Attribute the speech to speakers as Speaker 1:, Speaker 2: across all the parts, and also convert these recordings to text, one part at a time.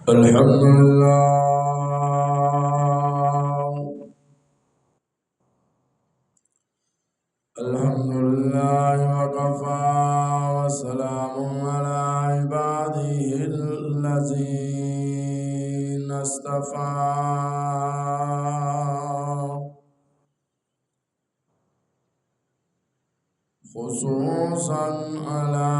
Speaker 1: الحمد لله الحمد لله وكفى وسلام على عباده الذين اصطفى خصوصا على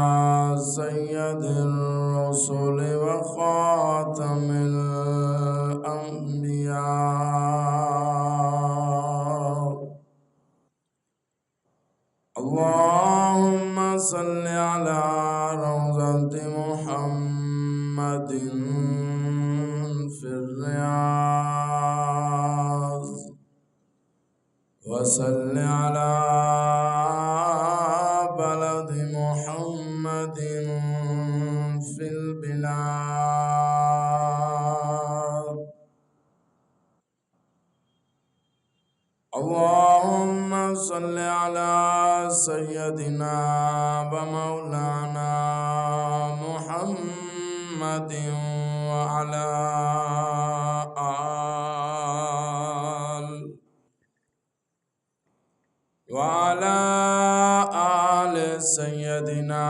Speaker 1: سيد الرسل وخاتم الأنبياء اللهم صل على روضة محمد في الرياض وصل على بلد محمد في البلاد اللهم صل على سيدنا ومولانا محمد وعلى آل سيدنا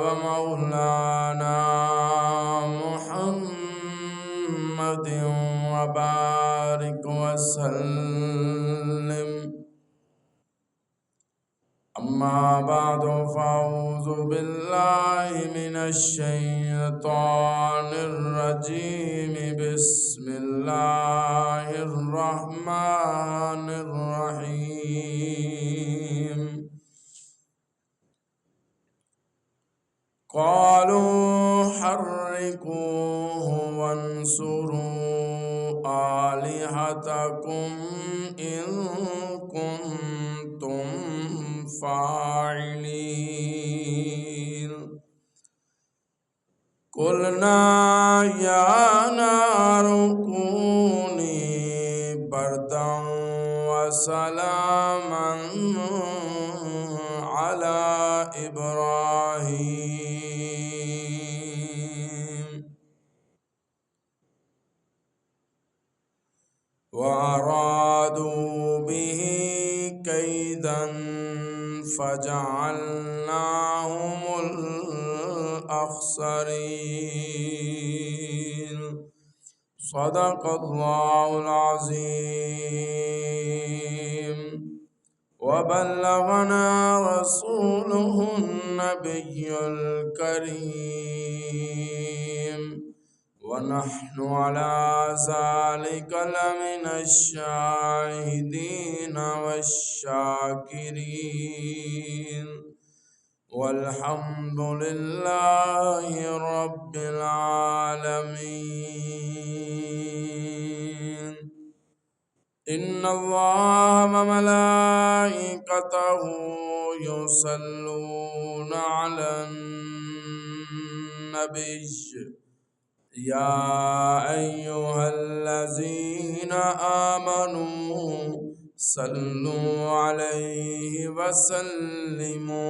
Speaker 1: ومولانا محمد وبارك وسلم أما بعد فأعوذ بالله من الشيطان الرجيم بسم الله الرحمن الرحيم قالوا حرقوه وانصروا آلهتكم إن كنتم فاعلين قلنا يا نار كوني بردا وسلاما على إبراهيم وأرادوا به كيدا فجعلناهم الأخسرين صدق الله العظيم وبلغنا رسوله النبي الكريم ونحن على ذلك لمن الشاهدين والشاكرين والحمد لله رب العالمين إن الله وملائكته يصلون على النبي يا أيها الذين آمنوا صلوا عليه وسلموا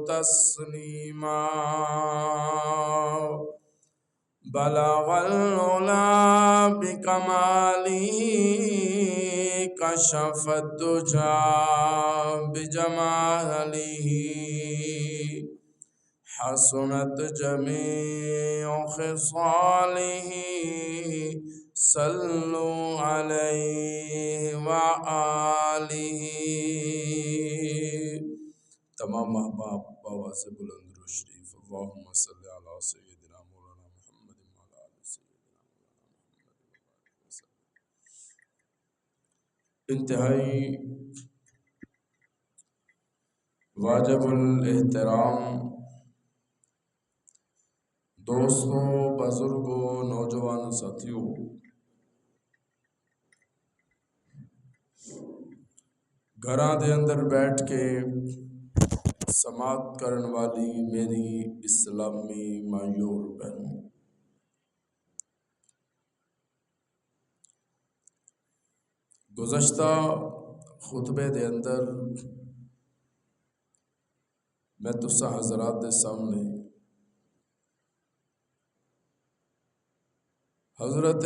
Speaker 1: تسليما بلغ العلا بكماله كشف الدجى بجماله حسنت جميع خصاله صلوا عليه وآله تمام احباب بابا سے بلند و شریف اللہم صلی علی سیدنا مولانا محمد وعلی آل سیدنا مولانا محمد انتہائی واجب الاحترام دوستوں، بزرگوں، نوجوان ساتھیوں، گھراں دے اندر بیٹھ کے سماعت کرن والی میری اسلامی مائیوں اور بہنوں، گزشتہ خطبے دے اندر میں تساں حضرات دے سامنے حضرت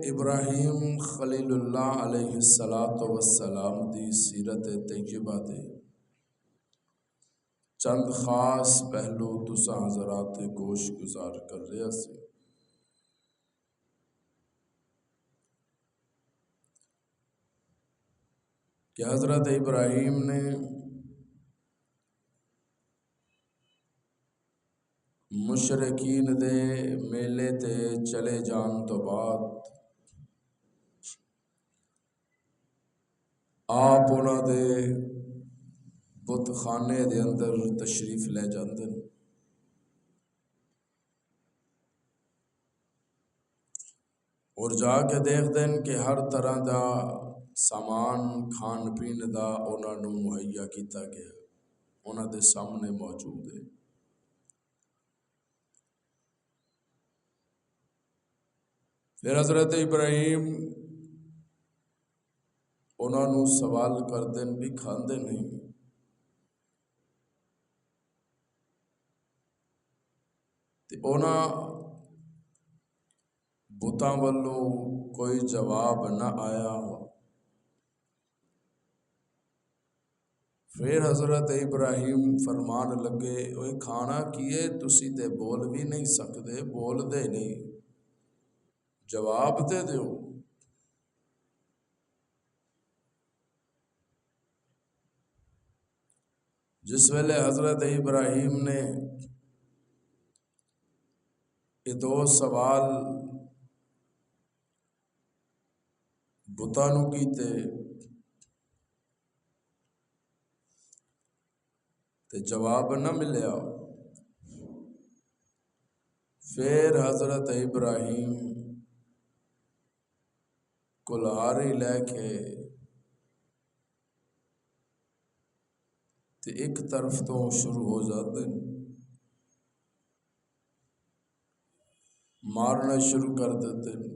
Speaker 1: ابراہیم خلیل اللہ علیہ السلام دی سیرت طیبہ دے چند خاص پہلو تساں حضرات گوش گزار کر رہا سی۔ کہ حضرت ابراہیم نے مشرکین دے میلے تے چلے جان تو بعد آپ انہاں دے بت خانے دے اندر تشریف لے جاندے ہیں اور جا کے دیکھتے ہیں کہ ہر طرح دا سامان کھان پین دا انہاں نوں مہیا کیتا گیا، انہاں دے سامنے موجود ہے۔ پھر حضرت ابراہیم انہاں نوں سوال کردے بھی کھاندے نہیں، تے انہاں بتاں والوں کوئی جواب نہ آیا۔ پھر حضرت ابراہیم فرمان لگے، اوے کھانا کیے تسی تے بول بھی نہیں سکدے، بول دے نہیں، جواب دے دیو۔ جس ویلے حضرت ابراہیم نے یہ دو سوال بتاں نوں کیتے تے جواب نہ ملیا، پھر حضرت ابراہیم کلہاڑی لے کے تے ایک طرف تو شروع ہو جاتے ہیں، مارنا شروع کر دیتے ہیں،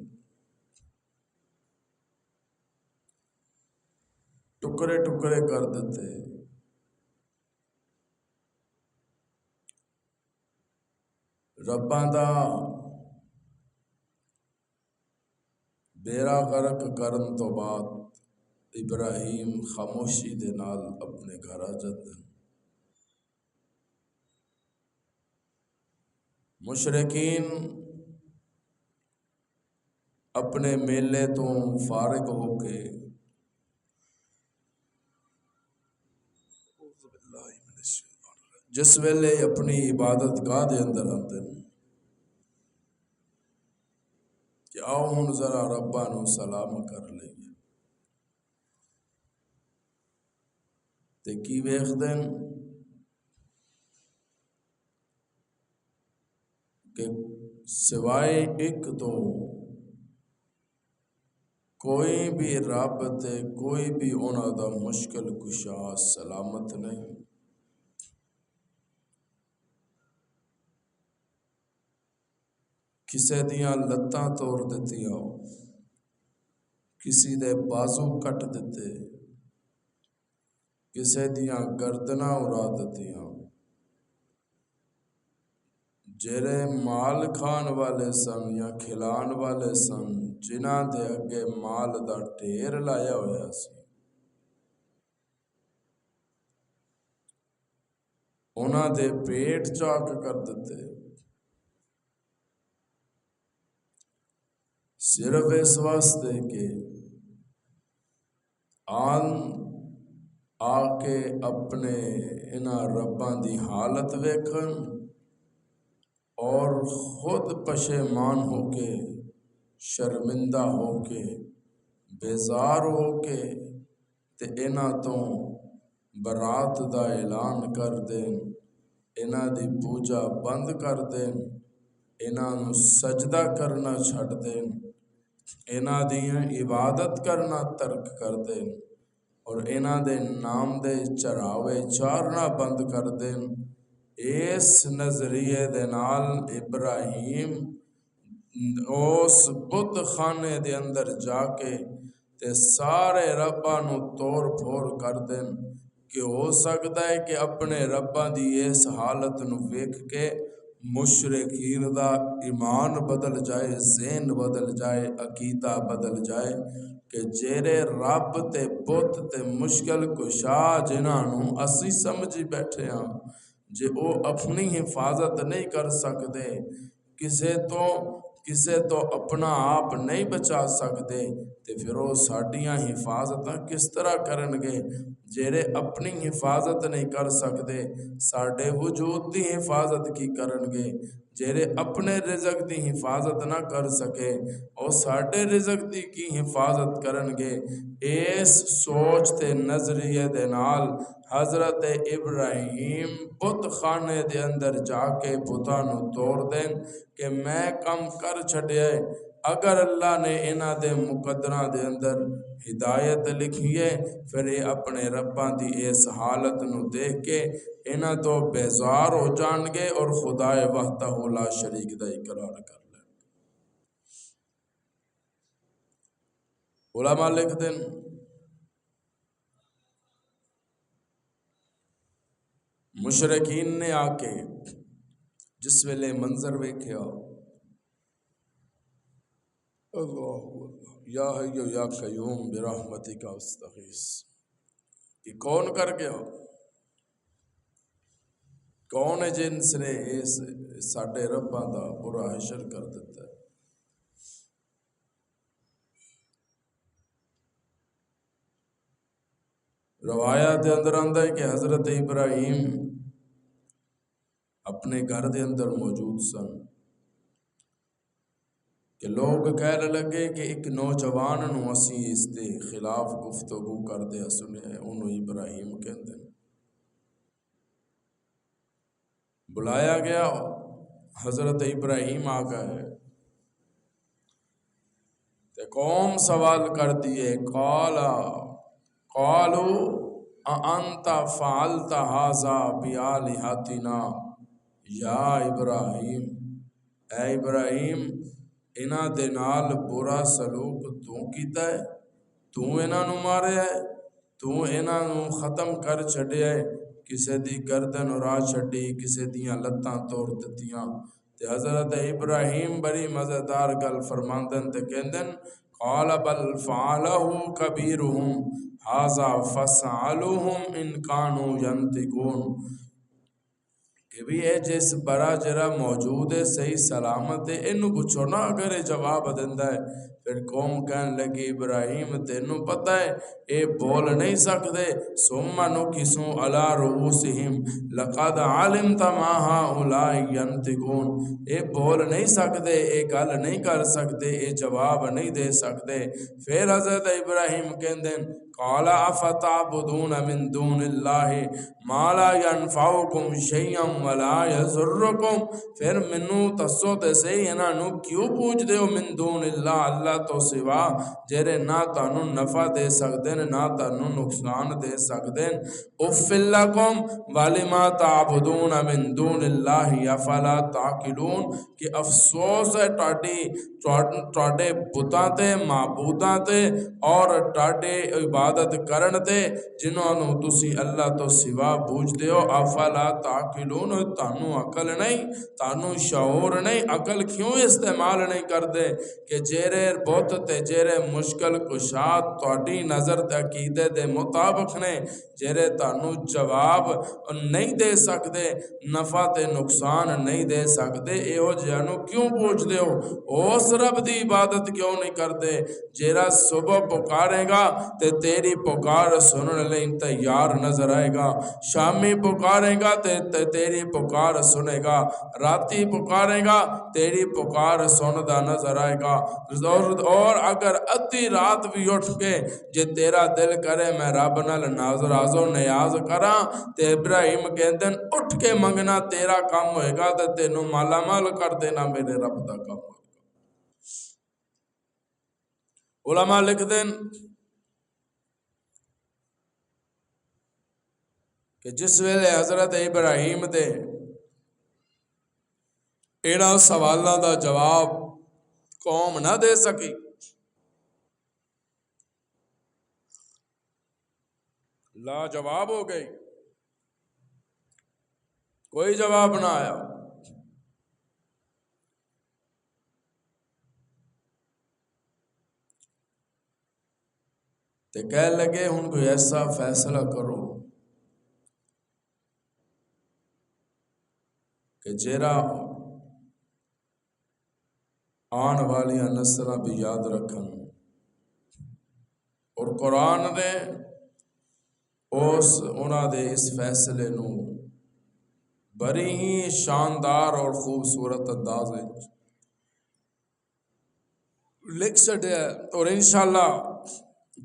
Speaker 1: ٹکڑے ٹکڑے کر دیتے، رباں دا بیڑا غرق کرن تو بعد ابراہیم خاموشی دے نال اپنے گھر آ جاتے ہیں۔ مشرکین اپنے میلے تو فارغ ہو کے جس ویلے اپنی عبادت گاہ دے اندر آتے ہیں کہ آؤ ہن ذرا ربا نو سلام کر لئیے، تے کی ویکھدے ہیں کہ سوائے ایک تو کوئی بھی رب تے کوئی بھی انہاں دا مشکل کشا سلامت نہیں۔ کسے دیاں لتاں توڑ دتیاں، کسی دے بازو کٹ دیتے، کسے دیاں گردناں اڑا دتیاں، جڑے مال کھان والے سن یا کھلان والے سن، جنہاں دے اگے مال دا ڈھیر لایا ہویا سی، انہاں دے پیٹ چاک کر دیتے، صرف اس واسطے کہ آ کے اپنے انہاں رباں دی حالت ویکھن اور خود پشیمان ہو کے، شرمندہ ہو کے، بیزار ہو کے تے انہاں تو برات دا اعلان کر دین، انہاں دی پوجا بند کر دین، انہاں نو سجدہ کرنا چھڈ دین، انہاں دی عبادت کرنا ترک کر دین اور انہاں دے نام دے چڑھاوے چارنا بند کر دین۔ اس نظریے دے نال ابراہیم اس بت خانے دے اندر جا کے تے سارے رباں نو توڑ پھوڑ کر دین کہ ہو سکتا ہے کہ اپنے رباں دی اس حالت نو ویکھ کے مشرکین دا ایمان بدل جائے، ذہن بدل جائے، عقیدہ بدل جائے کہ جیرے رب تے بت تے مشکل کشا جنہاں نوں اسی سمجھی بیٹھے ہاں، جے او اپنی حفاظت نہیں کر سکتے، کسے تو اپنا آپ نہیں بچا سکتے، تے پھر وہ ساڈیاں حفاظتاں کس طرح کرن گے؟ جیرے اپنی حفاظت نہیں کر سکتے، ساڈے وجود دی حفاظت کی کرن گے؟ جیرے اپنے رزق دی حفاظت نہ کر سکے اور ساڈے رزق دی کی حفاظت کرن گے؟ اس سوچ تے نظریے دے نال حضرت ابراہیم بت خانے دے اندر جا کے بتاں نوں توڑ دین کہ میں کم کر چھڈیا ہے۔ اگر اللہ نے انہاں دے مقدراں دے اندر ہدایت لکھی ہے، پھر یہ اپنے رباں دی اس حالت نو دیکھ کے انہاں تو بیزار ہو جان گے اور خدائے وحدہ لا شریک دا اقرار کر لیں۔ علماء لکھ دیں مشرکین نے آ کے جس ویلے منظر ویکھیا، اللہ یا حی یا قیوم برحمتک استغیث، کہ کون کر گیا؟ کون ہے جنس نے اس ساڈے رباں دا برا حشر کر دیتا ہے؟ روایات دے اندر آندا ہے کہ حضرت ابراہیم اپنے گھر دے اندر موجود سن کہ لوگ کہنے لگے کہ ایک نوجوان نو اسی اس دے خلاف گفتگو کردے سنے، انہوں ابراہیم کہندے ہیں۔ بلایا گیا، حضرت ابراہیم آ گئے تے قوم سوال کر دیے، قالوا اانت فعلت هذا بآلهتنا یا ابراہیم، اے ابراہیم انہاں دے نال برا سلوک تو کیتا ہے، تو انہاں نو ماریا ہے، تو انہاں نو ختم کر چھڈیا ہے، کسے دی گردن اڑا چھڈی، کسے دیاں لتاں توڑ دتیاں۔ تے حضرت ابراہیم بڑی مزیدار گل فرماندن تے کہندن قال بل فعلہ کبیرہم ھذا فاسألوہم ان کانوا ینطقون، کہ بھی اے جس بڑا جرا موجود ہے صحیح سلامت ہے، اینو پوچھو نا اگر یہ جواب دیندا ہے۔ پھر قوم کہن لگی ابراہیم تینوں پتہ ہے اے بول نہیں سکتے، ثم نکسوا علی رؤوسہم لقد علمت ما ہؤلاء ینطقون، اے بول نہیں سکتے، اے گل نہیں کر سکتے، اے جواب نہیں دے سکتے۔ پھر حضرت ابراہیم کہندے قال افتعبدون من دون اللہ ما لا ينفعکم شیئا ولا یضرکم، پھر منوں دسو تے صحیح انہاں نو کیوں پوچھ دیو من دون اللہ، اللہ تو سوا جڑے نہ تانوں نفع دے سکدے نہ تانوں نقصان دے سکدے۔ اف لکم ولما تعبدون من دون اللہ افلا تعقلون، کہ افسوس ہے تواڈے بتاں تے معبوداں تے اور تواڈے عبادت کرن تے جنہاں نو تسی اللہ تو سوا پوجدے ہو، افلا تعقلون، تانوں عقل نہیں، تانوں شعور نہیں، عقل کیوں استعمال نہیں کردے کہ جیرے بت تے جیرے مشکل کشا تواڈی نظر تے عقیدے دے مطابق نے، جیرے تانوں جواب نہیں دے سکدے، نفع تے نقصان نہیں دے سکدے، ایہو جہاں نو کیوں پوچھدے ہو؟ اس رب دی عبادت کیوں نہیں کردے جیرا صبح پکارے گا تے تیری پکار سنن لئی تیار نظر آئے گا، شامی پکارے گا تے تیری پکار سنے گا، راتی پکارے گا تیری پکار سندا نظر آئے گا، اور اگر ادھی رات بھی اٹھ کے جے تیرا دل کرے میں رب نال ناز و نیاز کراں تے ابراہیم کہندن اٹھ کے منگنا تیرا کام ہوئے گا تے تینوں مالا مال کر دینا میرے رب دا کام ہوئے گا۔ علماء لکھ دیں کہ جس ویلے حضرت ابراہیم دے ایڑا سوالاں دا جواب قوم نہ دے سکی، لا جواب ہو گئی، کوئی جواب نہ آیا، تے کہہ لگے ہن کوئی ایسا فیصلہ کرو کہ جیرا آن والیاں نسلاں بھی یاد رکھن، اور قرآن نے انہاں دے اس فیصلے نو بڑی ہی شاندار اور خوبصورت انداز وچ لکھ چھڈیا ہے، اور انشاءاللہ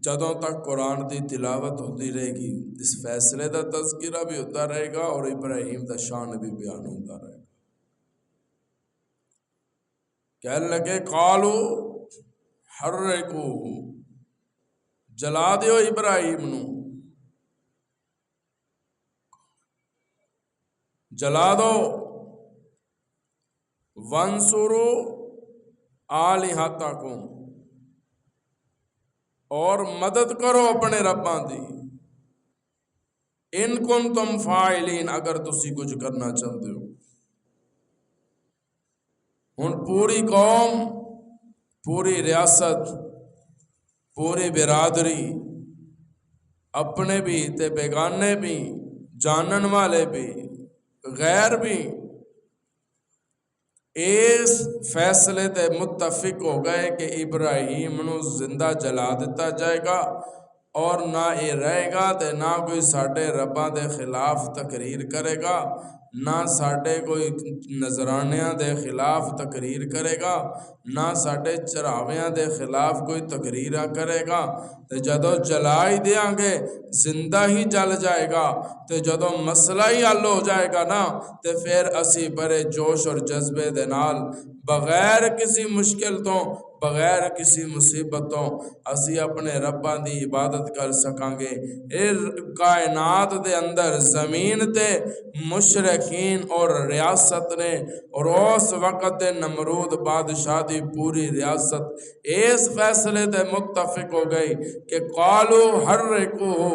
Speaker 1: جدوں تک قرآن دی تلاوت ہوتی رہے گی اس فیصلے دا تذکرہ بھی ہوتا رہے گا اور ابراہیم دا شان بھی بیان ہوتا رہے گا۔ کہنے لگے قالو حرقوہ، جلا دیو ابراہیم نو، جلا دو، وانصروا آلہتکم، اور مدد کرو اپنے رباں دی، ان کنتم فاعلین، اگر تسی کچھ کرنا چاہتے ہو۔ ہن پوری قوم، پوری ریاست، پوری برادری، اپنے بھی تے بیگانے بھی، جانن والے بھی، غیر بھی، اس فیصلے تے متفق ہو گئے کہ ابراہیم نو زندہ جلا دیتا جائے گا، اور نہ یہ رہے گا تے نہ کوئی ساڈے رباں دے خلاف تقریر کرے گا، نہ ساڈے کوئی نذرانیاں دے خلاف تقریر کرے گا، نہ ساڈے چراویاں دے خلاف کوئی تقریراں کرے گا۔ تے جدوں جلا ہی دیاں گے، زندہ ہی جل جائے گا، تے جدوں مسئلہ ہی حل ہو جائے گا نا، تے پھر اسی بڑے جوش اور جذبے دے نال بغیر کسی مشکل تو، بغیر کسی مصیبت تو اسی اپنے رباں دی عبادت کر سکاں گے۔ اس کائنات دے اندر زمین تے مشرکین اور ریاست نے، اور اس وقت دے نمرود بادشاہ دی پوری ریاست اس فیصلے تے متفق ہو گئی کہ قالو حرقوہ،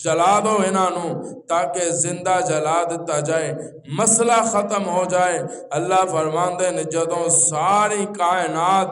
Speaker 1: جلا دو انہاں نو تاکہ زندہ جلا دیتا جائے، مسئلہ ختم ہو جائے۔ اللہ فرماندے نے جدوں ساری کائنات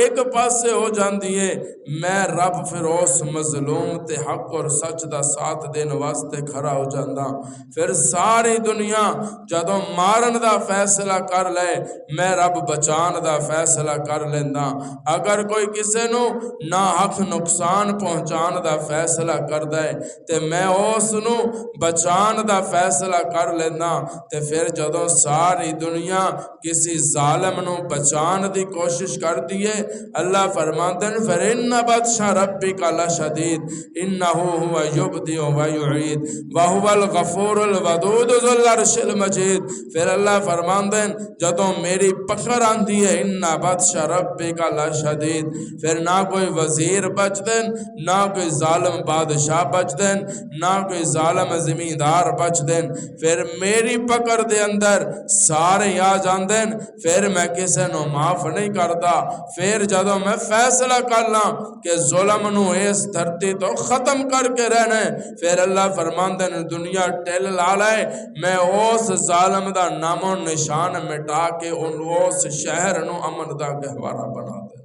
Speaker 1: ایک پاسے ہو جاندی ہے، میں رب پھر اس مظلوم تے حق اور سچ دا ساتھ دین واسطے کھڑا ہو جاندا۔ پھر ساری دنیا جدوں مارن دا فیصلہ کر لے، میں رب بچان دا فیصلہ کر لیندا۔ اگر کوئی کسے نو نا حق نقصان پہنچان دا فیصلہ کر دے تے میں اس نو بچان دا فیصلہ کر لینا، تے پھر جدوں ساری دنیا کسی ظالم نو بچان دی کوشش کر دیے، اللہ فرماتے ہیں پھر ان بطش ربک لشدید انہ هو یبدئ و یعید وہو الغفور الودود ذو العرش المجید۔ پھر اللہ فرماتے ہیں جدوں میری پکڑ آندی ہے، ان بطش ربک لشدید، پھر نہ کوئی وزیر بچ دیں، نہ کوئی ظالم بادشاہ بچ دیں، نہ کوئی ظالم زمیندار بچ دیں، پھر میری پکڑ دے اندر سارے آ جاندیں، پھر میں کسے نو معاف نہیں کرتا۔ پھر جدوں میں فیصلہ کرنا کہ ظلم نو اس دھرتی تو ختم کر کے رہنے، پھر اللہ فرماندے نے دنیا ٹل لا لائے، میں اس ظالم دا نام و نشان مٹا کے اس شہر نو امن دا گہوارہ بنا دے۔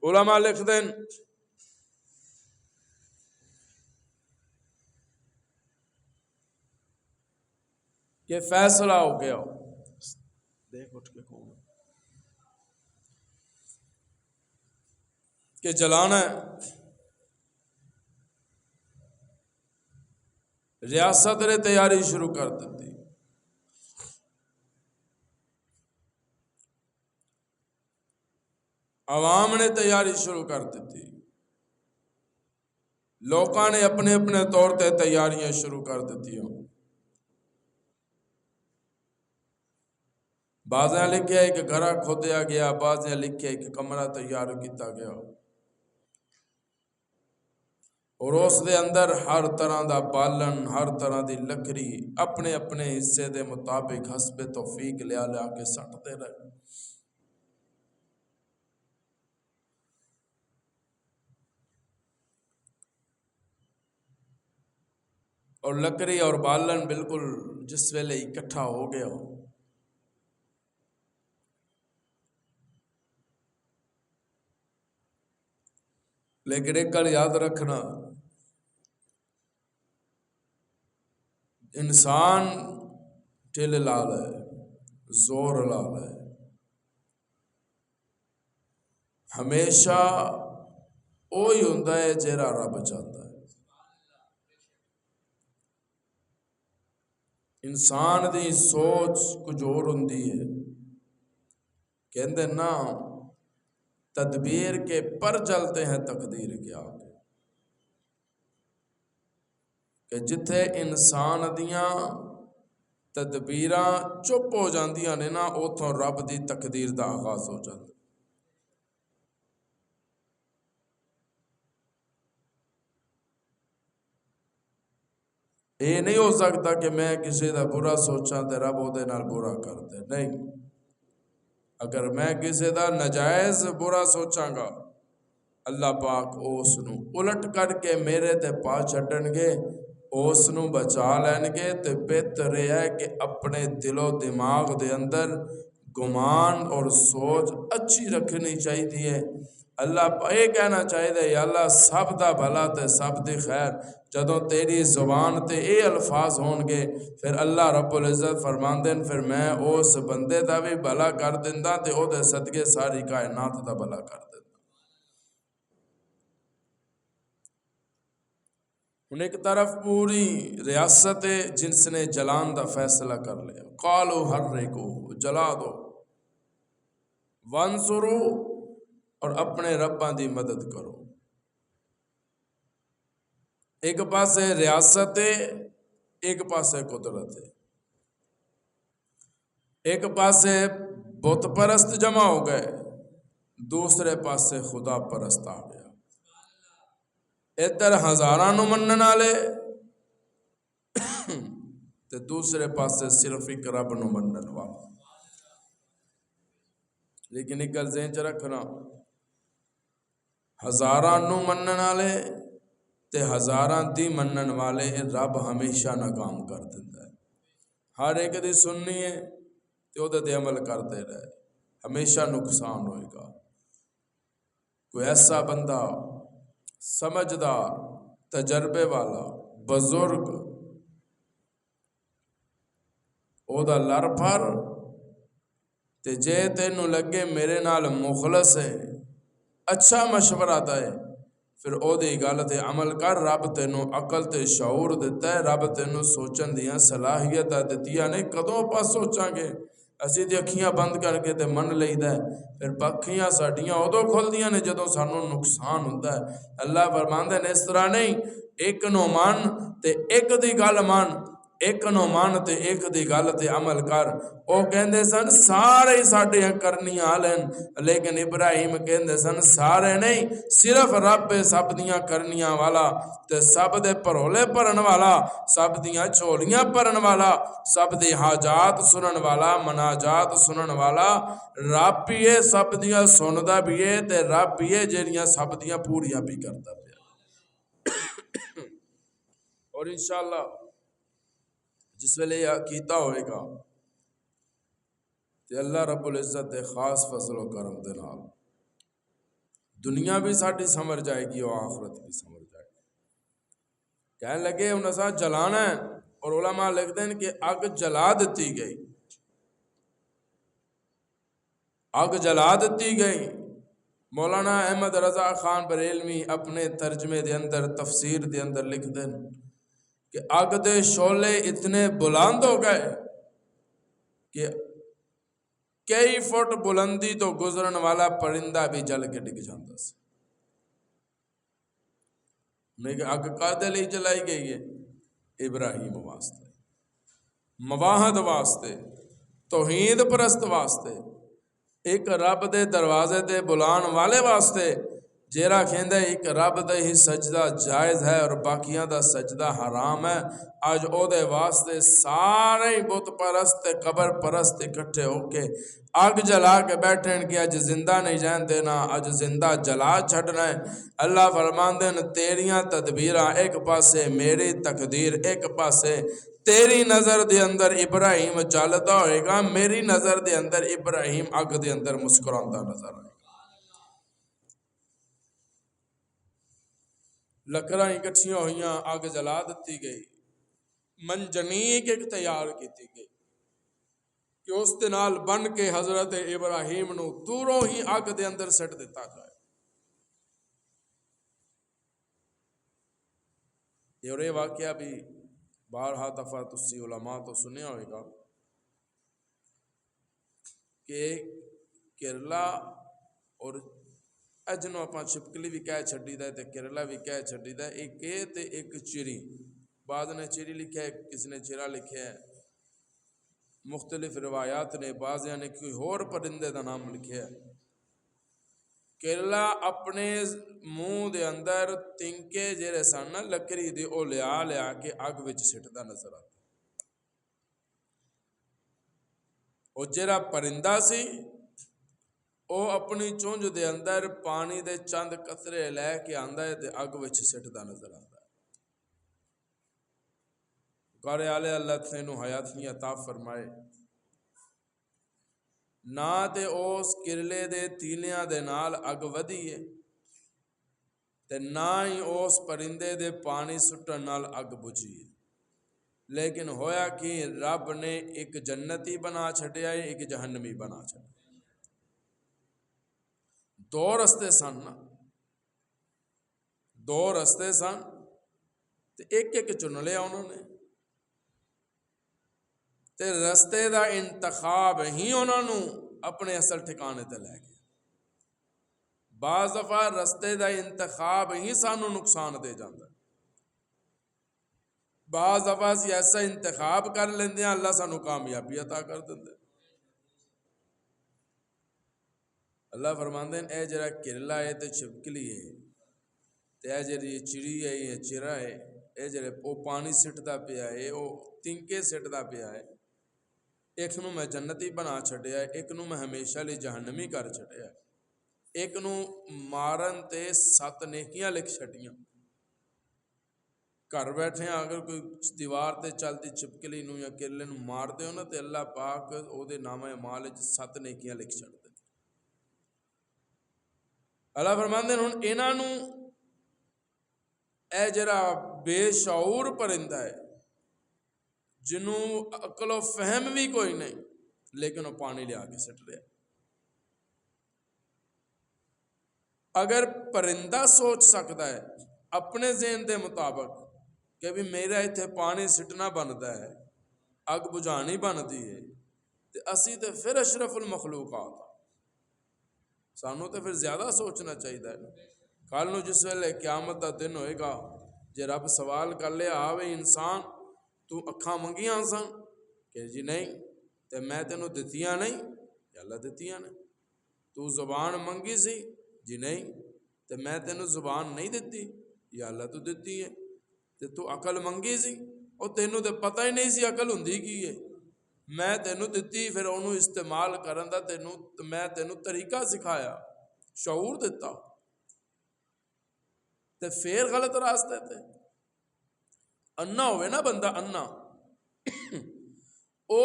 Speaker 1: علماء لکھ دیں کہ فیصلہ ہو گیا، دیکھ اٹھ کے کون کہ جلانا ہے۔ ریاست نے تیاری شروع کر دیتی، عوام نے تیاری شروع کر دیتی، لوکاں نے اپنے اپنے طور تے تیاریاں شروع کر دیتی۔ بعضیاں لکھیا ہے کہ گھرہ کھودیا گیا، بعضیاں لکھیا ہے کہ کمرہ تیار کیتا گیا، اور اس دے اندر ہر طرح دا بالن، ہر طرح دی لکڑی اپنے اپنے حصے دے مطابق حسب توفیق لیا لیا کے سٹتے رہے۔ اور لکڑی اور بالن بالکل جس ویلے اکٹھا ہو گیا، لیکن ایک گل یاد رکھنا، انسان ٹل لال ہے، زور لال ہے، ہمیشہ وہی ہوندا ہے جیڑا رب چاہتا ہے۔ انسان دی سوچ کچھ اور ہوندی ہے، کہندے نا تدبیر کے پر چلتے ہیں تقدیر کے آگے، کہ جتھے انسان دیاں تدبیراں چپ ہو جاندیاں نے نا، اوتھوں رب دی تقدیر دا آغاز ہو جاتا۔ یہ نہیں ہو سکتا کہ میں کسی دا برا سوچاں تے رب او دے نال برا کر دے، نہیں۔ اگر میں کسی دا نجائز برا سوچاں گا، اللہ پاک اس نو الٹ کر کے میرے تے پا چھڈن گے، اس نو بچا لین گے۔ تے بہتر یہ ہے کہ اپنے دل و دماغ دے اندر گمان اور سوچ اچھی رکھنی چاہیے۔ اللہ یہ کہنا چاہیے یا اللہ سب دا بھلا تے سب دی خیر، جدوں تیری زبان تے اے الفاظ ہون گے، پھر اللہ رب العزت فرماندے ہیں پھر میں اس بندے دا بھی بھلا کر دیندا تے او دے صدقے ساری کائنات دا بھلا کر دیندا۔ ہن ایک طرف پوری ریاست جنس نے جلان دا فیصلہ کر لیا، قالوا حرقوا، جلا دو، وانصروا، اور اپنے رباں دی مدد کرو۔ ایک پاسے ریاست ہے، ایک پاسے قدرت ہے، ایک پاسے بت پرست جمع ہو گئے، دوسرے پاسے خدا پرست آ گیا۔ ادھر ہزاراں نو منن والے تے دوسرے پاسے صرف ایک رب نو منن والا۔ لیکن ایک گل ذہن چ رکھنا، ہزاراں نو منن والے تے ہزاراں دی منن والے رب ہمیشہ ناکام کر دیندا ہے۔ ہر ایک دی سننی ہے تے او تے عمل کرتے رہے، ہمیشہ نقصان ہوئے گا۔ کوئی ایسا بندہ سمجھدار، تجربے والا، بزرگ، او دا لر پھر تے جے تینوں لگے میرے نال مخلص ہے، اچھا مشورہ دے، پھر او دی گل تے عمل کر۔ رب تینوں عقل تے شعور دیتا ہے، رب تینوں سوچن دیاں صلاحیت دتیاں نے۔ کدوں پا سوچاں گے؟ اسی تے اکھیاں بند کر کے تے من لئیدا ہے، پھر اکھیاں ساڈیاں ادوں کھلدیاں نے جدوں سانوں نقصان ہوندا ہے۔ اللہ فرماندا ہے اس طرح نہیں، ایک نو مان تے ایک دی گل مان، ایک نو مان تے ایک دی گل تے عمل کر۔ او کہندے سن سارے ساڈیاں کرنیاں آلن، لیکن ابراہیم کہندے سن سارے نہیں، صرف رب سب دیاں کرنیاں والا تے سب دے پرولے پرن والا، سب دیاں چولیاں پرن والا، سب دی حاجات سنن والا، مناجات سنن والا رب بھی ہے، سب دیاں سندا بھی ہے تے رب بھی ہے جڑیاں سب دیاں پوریاں بھی کردا پیا۔ اور انشاءاللہ جس ویلے یہ کیتا ہوئے گا تے اللہ رب العزت دے خاص فضل و کرم دے نال دنیا بھی ساڈی سمجھ جائے گی اور آخرت بھی سمجھ جائے گی۔ کہنے لگے انہاں سا جلانا ہے، اور علماء لکھتے ہیں کہ اگ جلا دیتی گئی، اگ جلا دیتی گئی۔ مولانا احمد رضا خان بریلوی اپنے ترجمے دے اندر تفسیر دے اندر لکھتے ہیں کہ اگ دے شعلے اتنے بلند ہو گئے کہ کئی فٹ بلندی تو گزرن والا پرندہ بھی جل کے ڈگ جاتا سی۔ اگ کادے لئی جلائی گئی ہے؟ ابراہیم واسطے، مواحد واسطے، توحید پرست واسطے، ایک رب دے دروازے تے بلان والے واسطے، جیرا کھیندا ایک رب دا ہی سجدہ جائز ہے اور باقیاں دا سجدہ حرام ہے۔ اج او دے واسطے سارے بت پرست تے قبر پرست اکٹھے ہو کے اگ جلا کے بیٹھن کہ اج زندہ نہیں جان دینا، اج زندہ جلا چھڈنا ہے۔ اللہ فرماندے ہیں تیریاں تدبیراں ایک پاسے، میری تقدیر ایک پاسے۔ تیری نظر دے اندر ابراہیم جلدا ہوئے گا، میری نظر دے اندر ابراہیم اگ دے اندر مسکراندا نظر آئے گا۔ لکڑاں اکٹھیاں ہوئیاں، اگ جلا دیتی گئی، منجنیق ایک تیار کیتی گئی کہ اس دے نال بن کے حضرت ابراہیم نو دوروں ہی اگ دے اندر سٹ دیتا جائے۔ یہ واقعہ بھی بارہا دفعہ تسی علماء تو سنیا ہوئے گا کہ کیرلا اور اجنو اپنا چھپکلی بھی کہہ چھڈی دا تے کیرلا بھی کہہ چھڈی دا، ایک تے ایک چری، بعض نے چری لکھا ہے، کسی نے چرا لکھا ہے، مختلف روایات نے، بعضیاں نے کوئی اور پرندے دا نام لکھا ہے۔ کیرلا اپنے منہ دے اندر تنکے جڑے سن نا لکڑی دے او لیا کے اگ وچ سٹدا نظر آتا۔ او جڑا پرندہ سی او اپنی چونج دے اندر پانی دے چند قطرے لے کے آندا ہے تے اگ وچ سٹدا نظر آتا ہے۔ قارئ علیہ اللہ تینوں حیات عطا فرمائے، نہ تے اس کرلے دے تیلیاں دے نال اگ ودی ہے تے نہ ہی اس پرندے دے پانی سٹن نال اگ بجھی ہے، لیکن ہویا کہ رب نے ایک جنتی بنا چھڈیا ہے، ایک جہنمی بنا چھڈیا۔ دو رستے سن نا، دو رستے سن تے ایک ایک چن لیا انہوں نے، تے رستے دا انتخاب ہی انہوں نے اپنے اصل ٹھکانے تے لے گیا۔ بعض دفعہ رستے دا انتخاب ہی سانو نقصان دے جاتا ہے، بعض دفعہ اسی ایسا انتخاب کر لیندے ہیں اللہ سانو کامیابی عطا کر دیندے۔ اللہ فرماندے ہیں اے جڑا کرلا ہے تے چھپکلی ہے تے اے جڑی چڑی ہے یہ چرا ہے، اے جڑے او پانی سٹدا پیا ہے، او تنکے سٹدا پیا ہے، ایک نو میں جنتی بنا چھڈیا ہے، ایک نو میں ہمیشہ لی جہنمی کر چھڈیا ہے، ایک نو مارن تے 7 نیکیاں لکھ چھڈیاں۔ گھر بیٹھے ہیں اگر کوئی دیوار تے چلتی چھپکلی نو یا کرلے نو مار دے ہو نا تے اللہ پاک او دے نامہ اعمال وچ 7 نیکیاں لکھ چھڈ دے۔ اللہ فرماندے ہن انہاں نو اے جڑا بے شعور پرندہ ہے جنوں عقل و فہم بھی کوئی نہیں، لیکن وہ پانی لیا کے سٹ رہا ہے۔ اگر پرندہ سوچ سکتا ہے اپنے ذہن دے مطابق کہ بھی میرا ایتھے پانی سٹنا بنتا ہے، اگ بجھانی بنتی ہے، تے اسی تے پھر اشرف المخلوقات سانو تے پھر زیادہ سوچنا چاہیے۔ کل نو جس ویلے قیامت دا دن ہوئے گا، جے رب سوال کر لے آوے انسان تو اکھاں منگیاں سن کہ جی نہیں تے میں تینوں دتیاں نہیں، یا اللہ دتیاں نے۔ تو زبان منگی سی، جی نہیں تے میں تینوں زبان نہیں دتی، یا اللہ تو دتی ہے۔ تے تو عقل منگی سی، او تینوں تے پتہ ہی نہیں سی عقل ہوندی کی ہے، میں تینوں دتی، پھر انہوں استعمال کرن دا میں تینوں طریقہ سکھایا، شعور دیتا، تے پھر غلط راستے تے انا ہوئے نا بندہ، انا او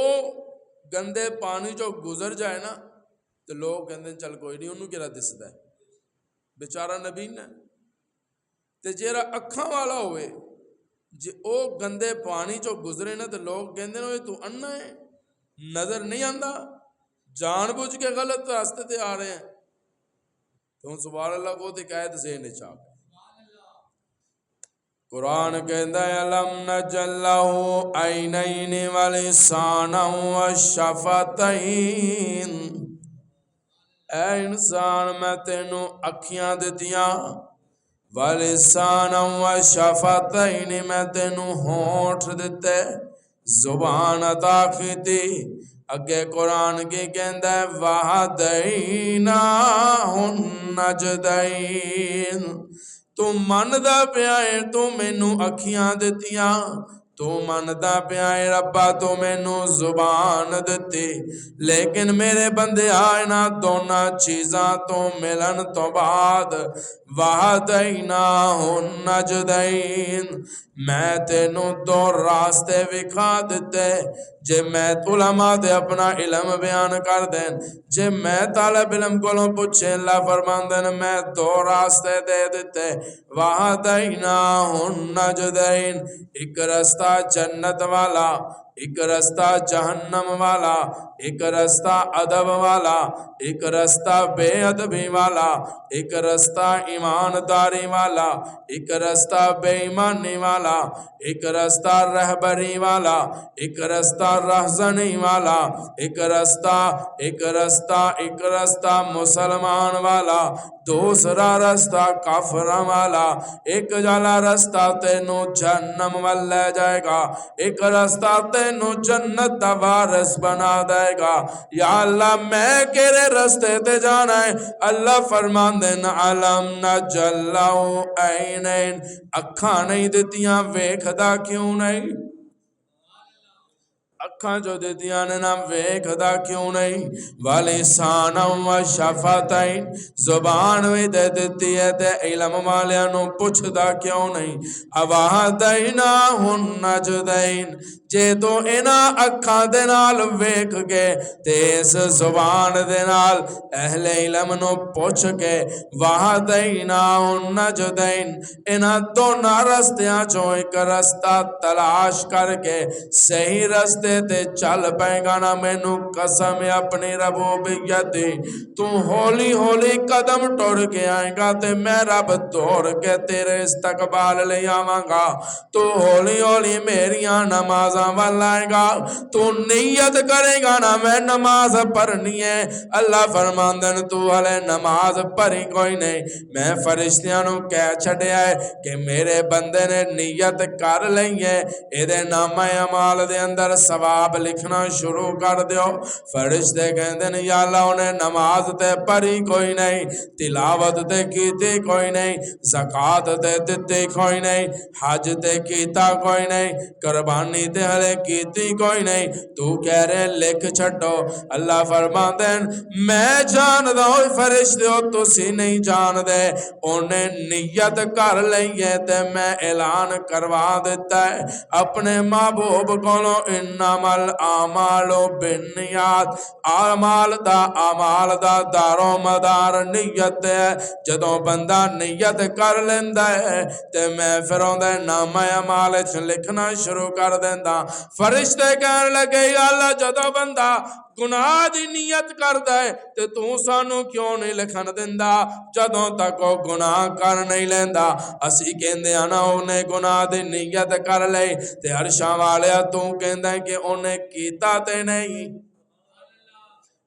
Speaker 1: گندے پانی جو گزر جائے نا تو لوگ کہندے چل کوئی نہیں انہوں کیڑا دسدا ہے، بیچارہ نبین ہے۔ تے جیڑا اکھاں والا ہوئے جے او گندے پانی جو گزرے نا تو لوگ کہندے ہوئے تو انا ہے، نظر نہیں آندا، جان بوجھ کے غلط راستے تے آ رہے ہیں۔ تو سبحان اللہ کو تے قید ذہن چاہ قرآن کہتا ہے الم نجعل لہ عینین ولسانا وشفتین، اے انسان میں تینوں اکھیاں دتیاں، ولسانا وشفتین میں تینوں ہونٹ دتے، زبان عطا کیتی۔ اگے قرآن کی کہندا ہے وَہَدَيْنَاهُ النَّجْدَيْنِ، تو مندا پیا ہے تو مینوں اکھیاں دتیاں، تو مندا پیا ہے ربا تو مینوں زبان دتی، لیکن میرے بندے آئینا دونوں چیزاں تو ملن تو بعد وَهَدَيْنَاهُ النَّجْدَيْنِ، میں تینوں دو راستے وکھا دیتے جے میں علماء دے اپنا علم بیان کر دین جے میں طالب علم کو پوچھے اللہ فرمان دین میں دو راستے دے دیتے وَهَدَيْنَاهُ النَّجْدَيْن ایک رستہ جنت والا ایک رستہ جہنم والا ایک رستہ ادب والا ایک رستہ بے ادبی والا ایک رستہ ایمانداری والا ایک رستہ بے ایمانی والا ایک رستہ رہبری والا ایک رستہ رہزنی والا ایک رستہ مسلمان والا دوسرا رستہ کافر والا ایک جالا رستہ تینوں جہنم وال لے جائے گا ایک رستہ تینوں جنت دا وارث بنا دے گا یا اللہ میں کیرے رستے تے جانا ہے اللہ فرمان دینا علم نجلو عینین اکھاں نہیں دیتیاں ویکھدا کیوں نہیں اکھاں جو دیتیاں نے نہ ویکھدا کیوں نہیں وَلِسَانًا وَشَفَتَيْن زبان بھی دے دیتی ہے تے علم والیاں نو پوچھدا کیوں نہیں وَهَدَيْنَاهُ النَّجْدَيْن جے تو انہاں اکھاں دے نال ویکھ کے تے اس زبان دے نال اہل علم نو پوچھ کے وَهَدَيْنَاهُ النَّجْدَيْن انہاں دونوں رستیاں چوں ایک رستہ تلاش کر کے صحیح رستے تے چل پائے گا نا مینوں قسم اپنی ربوبیت دی تو ہولی ہولی قدم ٹوڑ کے آئے گا تے میں رب دوڑ کے تیرے استقبال لے آواں گا تو ہولی ہولی میریاں نمازاں والائے گا تو نیت کرے گا نا میں نماز پڑھنی ہے اللہ فرمان دن تو ہلے نماز پڑھی کوئی نہیں میں فرشتیاں نو کہہ چھڑے آئے کہ میرے بندے نے نیت کر لئیے ایدے نامہ عمال دے اندر ثواب لکھنا شروع کر دیو فرشتے کہندے ہیں یا اللہ انہیں نماز تے پڑھی کوئی نہیں تلاوت تے کیتی کوئی نہیں زکاة تے دیتی کوئی نہیں حج تے کیتا کوئی نہیں قربانی تے ہلے کیتی کوئی نہیں تو کہہ رہے لکھ چھٹو اللہ فرما دین میں جان دو فرشتے ہو تسی نہیں جان دے انہیں نیت کر لئیے تے میں اعلان کروا دیتا ہے اپنے محبوب کولو انما الاعمال بالنیات اعمال دا دارو مدار نیت ہے جدوں بندہ نیت کر لیندا ہے تے میں پھر اوندا نام اعمال وچ لکھنا شروع کر دیندا فرشتے کہن لگے یا اللہ جدوں بندہ گناہ دی نیت کردا ہے تے تو سانو کیوں نہیں لکھن دیندا جدوں تک او گناہ کر نہیں لیندا اسی کہندے انا اونے گناہ دی نیت کر لئی تے عرشاں والیا تو کہندا ہے کہ اونے کیتا تے نہیں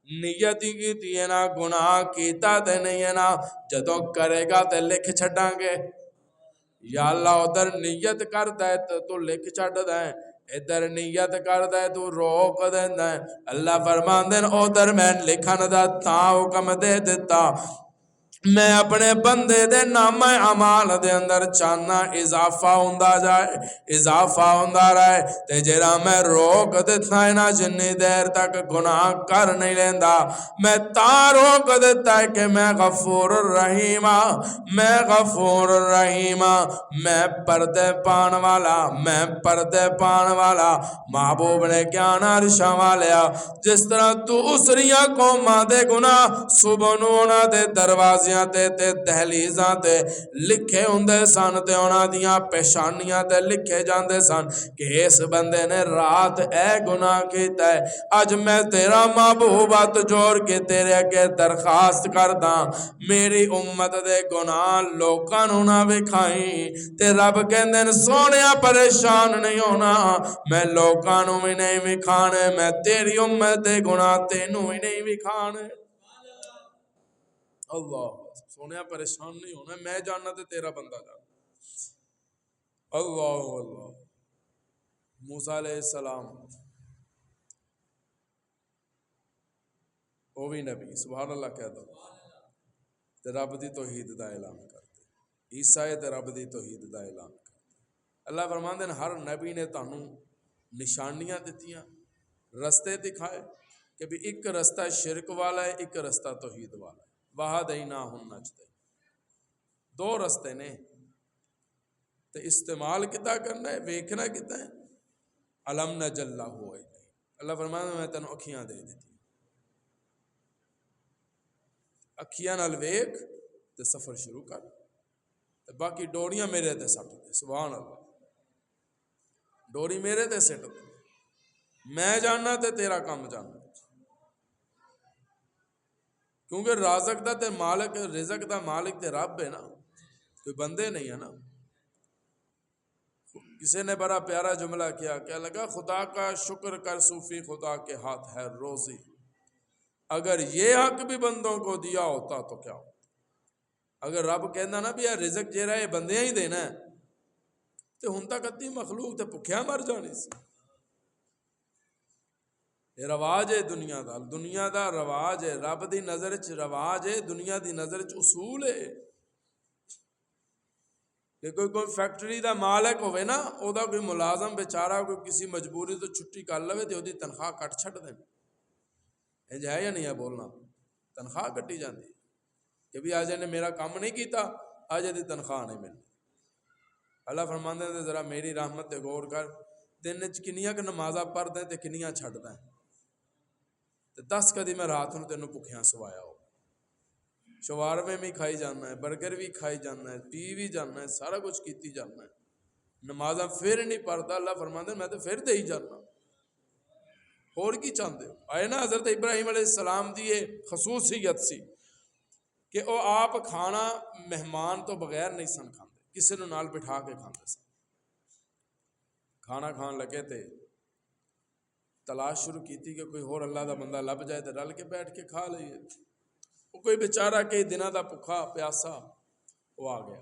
Speaker 1: نیت ہی کی ہے نا گناہ کیتا تے نہیں ہے نا جدوں کرے گا تے لکھ چھڈاں گے یا اللہ ادھر نیت کردا ہے تو لکھ چھڈدا ہے ادھر نیت کردا ہے تو روک دیندا ہے اللہ فرماندے نے ادھر میں لکھن دا تاں حکم دے دیتا میں اپنے بندے دے نام اعمال دے اندر چاہنا اضافہ ہوندا رہے تے جڑا میں روک دیتا ہے نا جنی دیر تک گناہ کر نہیں لیندا میں تا روک دیتا ہے کہ میں غفور الرحیم میں پردے پان والا محبوب نے کیا نا عرشاں والیا جس طرح تو اسریاں قوماں دے گناہ صبح نو انہاں دے دروازے تے دہلیزاں تے لکھے ہوندے سن تے انہاں دیاں پیشانیاں تے لکھے جاندے سن کہ اس بندے نے رات اے گناہ کیتا ہے اج میں تیرا محبوبات جوڑ کے تیرے اگے درخواست کردا میری امت دے گناہ لوکاں نوں نہ وکھائیں تے رب کہندے سونیا پریشان نہیں ہونا میں لوکاں نوں وی نہیں وکھانے میں تیری امت دے گناہ تینوں وی نہیں وکھانے اللہ سونیا پریشان نہیں ہونا میں جاننا تے تیرا بندہ جاننا اللہ موسیٰ علیہ السلام وہ بھی نبی سبحان اللہ کہہ دو تے رب دی توحید دا اعلان کرتے عیسیٰ تے رب دی توحید دا اعلان کرتے اللہ فرماندے ہیں ہر نبی نے تانوں نشانیاں دتیاں رستے دکھائے کہ بھی ایک رستہ شرک والا ہے ایک رستہ توحید والا ہے وَهَدَيْنَاهُ النَّجْدَيْن دو رستے نے تو استعمال کتا کرنا ہے، ویکھنا کتا ہے. علم نجل لہ عینین، اللہ فرماتا میں تینوں اکھیاں دے دیتی، اکھیاں نال ویکھ تے سفر شروع کر، تے باقی ڈوریاں میرے تے سٹ دے. سبحان اللہ، ڈوری میرے تے سٹ دے، میں جاننا تے تیرا کام جاننا، کیونکہ رازق دا تے مالک، رزق دا مالک تے رب ہے نا، کوئی بندے نہیں ہے نا. کسی نے بڑا پیارا جملہ کیا لگا، خدا کا شکر کر صوفی، خدا کے ہاتھ ہے روزی، اگر یہ حق بھی بندوں کو دیا ہوتا تو کیا ہوتا. اگر رب کہنا نا بھی رزق جیڑا ہے بندیاں ہی دینا ہے تو ہن تک ادھی مخلوق تے بھکھیا مر جانی سی. یہ رواج ہے دنیا دا رواج ہے، رب دی نظر چ رواج ہے، دنیا دی نظر چ اصول ہے. کہ کوئی فیکٹری دا مالک ہوئے نا، او دا کوئی ملازم بیچارہ کوئی کسی مجبوری تو چھٹی کر لوے تے او دی تنخواہ کٹ چھٹ دیں. انج ہے یا نہیں ہے بولنا؟ تنخواہ کٹی جاندی کہ بھی آج نے میرا کام نہیں کیتا، آج دی تنخواہ نہیں ملتی. اللہ فرماندے ہیں ذرا میری رحمت تے غور کر، دن وچ کنیاں کہ نمازاں پڑھ دیں تے کنیاں چھڈ دیں، تے 10 کدی میں رات نوں تینوں بھکھیاں سوایا ہو. شوارمے بھی کھائی جانا ہے، برگر بھی کھائی جانا ہے، پی بھی جانا ہے، سارا کچھ کیتی جانا ہے، نمازاں پھر نہیں پڑھتا. اللہ فرماندے ہیں میں تو پھر دے ہی جانا، اور کی چاہتے ہو. آئے نا حضرت ابراہیم علیہ السلام دی یہ خصوصیت سی کہ وہ آپ کھانا مہمان تو بغیر نہیں سن کھاندے، کسی نو نال بٹھا کے کھاندے سن. کھانا کھان لگے تے تلاش شروع کیتی کہ کوئی اور اللہ دا بندہ لب جائے تے رل کے بیٹھ کے کھا لئیے. وہ کوئی بیچارہ کئی دنوں دا بھکھا پیاسا وہ آ گیا.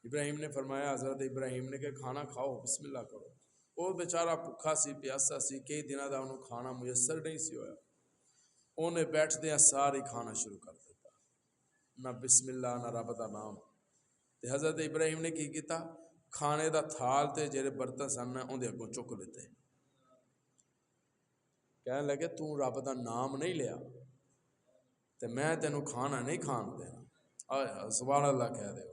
Speaker 1: ابراہیم نے فرمایا، حضرت ابراہیم نے کہ کھانا کھاؤ، بسم اللہ کرو. وہ بیچارہ بھکھا سی پیاسا سی، کئی دنوں دا انہوں کھانا میسر نہیں سی ہویا. انہیں بیٹھ دیا ساری کھانا شروع کر دیتا، نہ بسم اللہ نہ رب دا نام. تے حضرت ابراہیم نے کی کیتا، کھانے دا تھال تے جڑے برتن سن اون دے اگوں چک لیتے. کہنے لگے تو رب دا نام نہیں لیا تے میں تینوں کھانا نہیں کھان دینا. سبحان اللہ کہہ دے.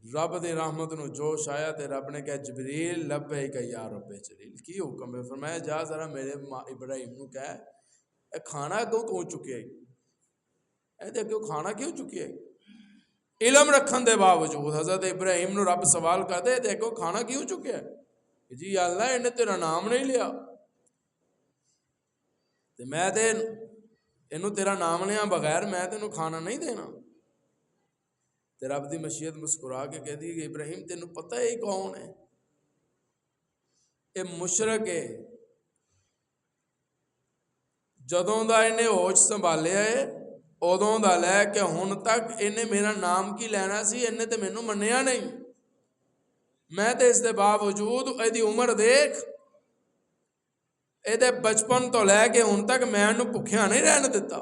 Speaker 1: رب دی رحمت نو جوش آیا تے رب نے کہا جبریل لبیک یا رب جلیل، کی حکم ہے؟ فرمایا جا ذرا میرے ابراہیم نو کہہ اے کھانا اگوں کیوں چکیا ہے، اے دے اگوں کھانا کیوں چکیا ہے. علم رکھن دے باوجود حضرت ابراہیم نو رب سوال کرتے دے اگوں کھانا کیوں چکیا ہے؟ جی اللہ انہیں تیرا نام نہیں لیا تے میں تے انہوں تیرا نام لیا بغیر میں تینوں کھانا نہیں دینا. تے رب دی مشیت مسکرا کے کہہ دی کہ ابراہیم تینوں پتہ ہے کون ہے؟ اے مشرک ہے، جدوں دا انہیں ہوش سنبھالیا ہے ادوں دا لے کہ ہن تک انہیں میرا نام کی لینا سی، انہیں تے مینوں منیا نہیں. میں تے اس دے باوجود اے دی عمر دیکھ، اے دے بچپن تو لے کے ہن تک میں انہوں بھکھیاں نہیں رہن دیتا.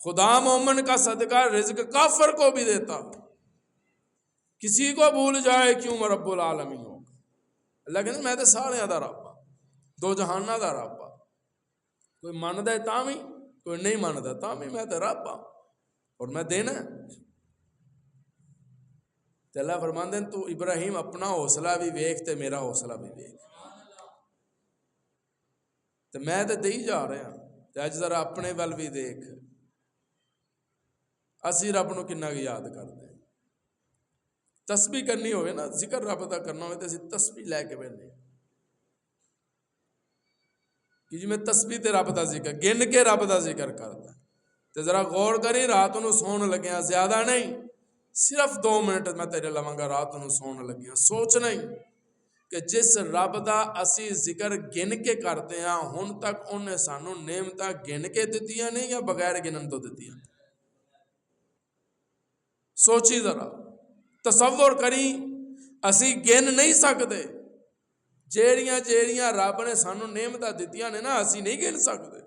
Speaker 1: خدا مومن کا صدقہ رزق کافر کو بھی دیتا. کسی کو بھول جائے کیوں رب العالمین ہوگا. لیکن میں تے سارے دا رب ہاں، دو جہانہ دا رب ہاں. کوئی ماندا ہے تاں بھی، کوئی نہیں ماندا تاں بھی میں تے رب ہاں اور میں دینا ہے. تے اللہ فرماندے ہیں تو ابراہیم اپنا حوصلہ بھی ویکھ تے میرا حوصلہ بھی ویکھ. تے میں تے دے ہی جا رہا ہاں. تے اج ذرا اپنے ول بھی دیکھ، اسی رب نو کنا یاد کرتے ہیں. تسبیح کرنی ہوئے نا، ذکر رب دا کرنا ہوئے تے اسی تسبیح لے کے بیٹھے کہ جی میں تسبیح تے رب دا ذکر گن کے رب دا ذکر کرتا. تے ذرا غور کری، رات نو سون لگیاں زیادہ نہیں، صرف 2 منٹ میں تیرے لواں گا. رات نو سون لگیاں سوچ نہیں کہ جس رب دا اسی ذکر گن کے کرتے ہیں ہن تک انہیں سانو نعمتاں گن کے دتیاں نہیں یا بغیر گنن تو دتیاں. سوچی ذرا، تصور کری، اسی گن نہیں سکتے جیڑیاں رب نے سانو نعمتاں دتیاں نے نا، اسی نہیں گن سکتے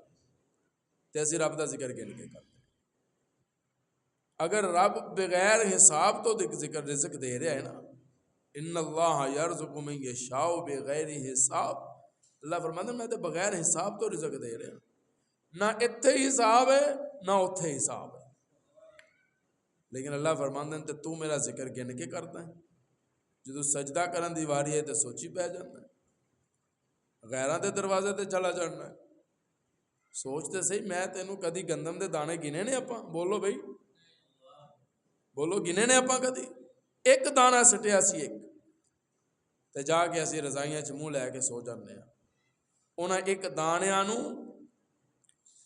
Speaker 1: تے اسی رب دا ذکر گن کے کرتے. اگر رب بغیر حساب تو ذکر رزق دے رہا ہے نا، ان اللہ یرزق من یشاء بغیر حساب. اللہ فرماتا ہے میں تے بغیر حساب تو رزق دے رہا، نہ اتھے حساب ہے نہ اتھے حساب ہے. لیکن اللہ فرماندے ہیں تے تو میرا ذکر گن کے کرتا ہے، جدو سجدہ کرن دی واری ہے تے سوچی پہ جانا ہے، غیراں دے دروازے تے چلا جانا ہے۔ سوچتے صحیح، میں تینوں کدی گندم دے دانے گنے نے اپاں؟ بولو بھائی، بولو گنے نے اپاں کدی؟ ایک دانہ سٹیا سی ایک، تے جا کے اسی رضائیاں چ منہ لے کے سو جانے ہیں۔ انہاں ایک دانیاں نو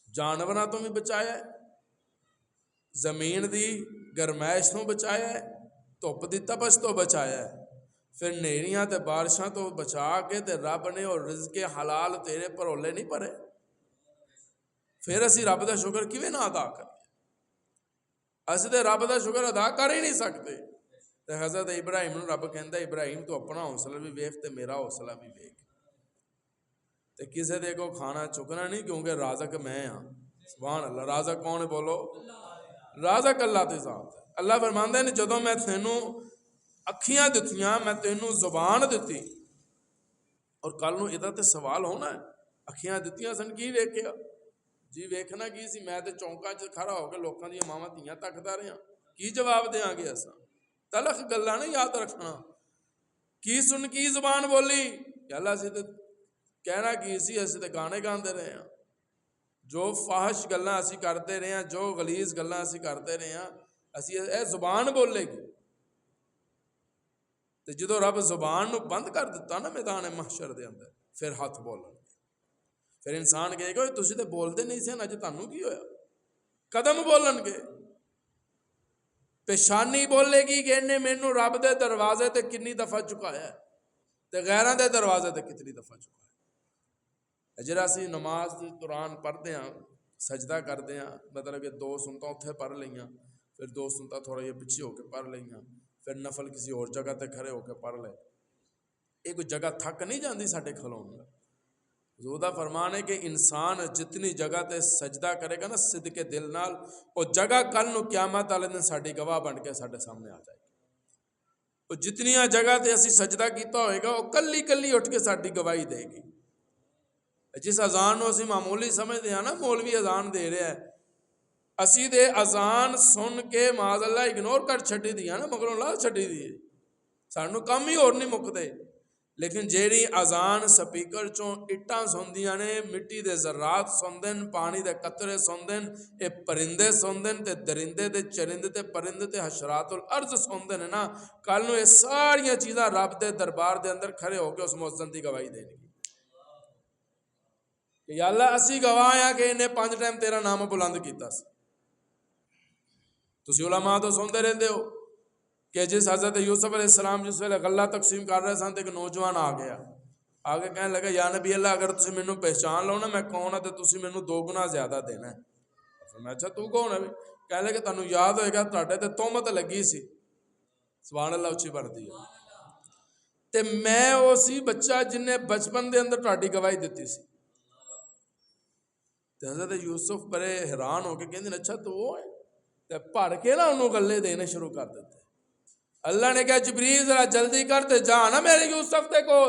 Speaker 1: جانوراں تو بھی بچایا ہے، زمین دی گرمائش تو بچایا ہے، دھوپ دی تپش تو بچایا ہے، پھر نیریاں تے بارشاں تو بچا کے تے رب نے اور رزق حلال تیرے پر اولے نہیں پڑے، پھر اسی رب دا شکر کیویں نہ ادا کریے؟ اسی تے رب دا شکر ادا کر ہی نہیں سکتے۔ تے حضرت ابراہیم نو رب کہندا ابراہیم تو اپنا حوصلہ بھی ویکھ تے میرا حوصلہ بھی ویکھ، تے کسے دے کو کھانا چکنا نہیں، کیونکہ رازق میں ہاں۔ سبحان اللہ۔ رازق کون ہے؟ بولو، رازق اللہ دی ذات ہے۔ اللہ فرماندے نے جدوں میں تینوں اکھیاں دتیاں، میں تینوں زبان دتی، اور کل نو ادھر تے سوال ہونا ہے، اکھیاں دتیاں سن کی ویکھیا؟ جی ویکھنا کی سی؟ میں تے چونکاں چ کھڑا ہو کے لوکاں دی ماواں دھیاں تکدا رہیا، کی جواب دیاں گے اساں؟ تلخ گلاں نہیں یاد رکھنا۔ کی سن کی زبان بولی؟ کہ اللہ سی تے کہنا کی سی؟ اسی تے گانے گاندے رہے ہیں، جو فاحش گلاں اسی کرتے رہے ہیں، جو غلیظ گلاں اسی کرتے رہے ہیں، اسی اے زبان بولے گی۔ تے جدو رب زبان نو بند کر دیتا نا میدان محشر دے اندر، پھر ہاتھ بولن گے، پھر انسان کہے گا تسی تے بولتے نہیں سن، اج تانوں کی ہویا؟ قدم بولن گے، پیشانی بولے گی کہ انہیں مینوں رب دے دروازے تے کنی دفعہ چکایا ہے، تے غیراں دے دروازے تے کتنی دفعہ چکایا ہے۔ جڑا اسی نماز دی قرآن پڑھتے ہیں، سجدہ کرتے ہیں، مطلب کہ دو سنتاں اتھے پڑھ لئیاں، پھر دو سنتاں تھوڑا یہ پیچھے ہو کے پڑھ لئیاں، پھر نفل کسی اور جگہ تے کھڑے ہو کے پڑھ لے، ایک جگہ تھک نہیں جاندی ساڈے کھلون گا۔ حضور دا فرمان ہے کہ انسان جتنی جگہ تے سجدہ کرے گا نا صدقے دل نال، وہ جگہ کل نو قیامت والے دن ساڈی گواہ بن کے ساڈے سامنے آ جائے گی۔ وہ جتنیاں جگہ تے اسی سجدہ کیتا ہوئے گا، وہ کلی کلی اٹھ کے ساڈی گواہی دے گی۔ جس اذان نو اسی معمولی سمجھتے ہیں نا، مولوی اذان دے رہا ہے، اسی دے اذان سن کے معاذ اللہ اگنور کر چھڈی دی ہے نا، مگروں لا چھڈی دی ہے، سانو کم ہی اور نہیں مکدے۔ لیکن جیڑی اذان سپیکر چوں اٹاں سندیاں نے، مٹی دے ذرات سندن، پانی دے قطرے سندن، اے پرندے سندن، تے درندے تے چرندے تے پرندے تے حشرات الارض سندن نا، کل نو یہ ساریاں چیزاں رب دے دربار دے اندر کھڑے ہو کے اس مؤذن دی گواہی دین گی کہ یا اللہ اسی گواہ ہیں کہ انہیں 5 ٹائم تیرا نام بلند کیتا سی۔ تسی علماء تو سنتے رہتے ہو کہ جس حضرت یوسف علیہ السلام جس ویلے غلہ تقسیم کر رہے سن تے ایک نوجوان آ گیا، آگے کہنے لگا یا نبی اللہ اگر تسی مینوں پہچان لو نا میں کون ہاں تے تسی مینوں 2 گنا زیادہ دینا ہے۔ میں اچھا تو کون ہے؟ کہنے لگے تانوں یاد ہوئے گا تہاڈے تے تہمت لگی سی، سبحان اللہ اچھی بڑھتی ہے، تے میں وہ سی بچہ جن نے بچپن دے اندر تہاڈی گواہی دتی سی۔ تے حضرت یوسف بڑے حیران ہو کے کہندے اچھا تو وہ ہے، تے پڑھ کے نا انہوں گلے دینے شروع کر دیتے۔ اللہ نے کہا جبریل ذرا جلدی کرتے جا نا میرے یوسف تے کو،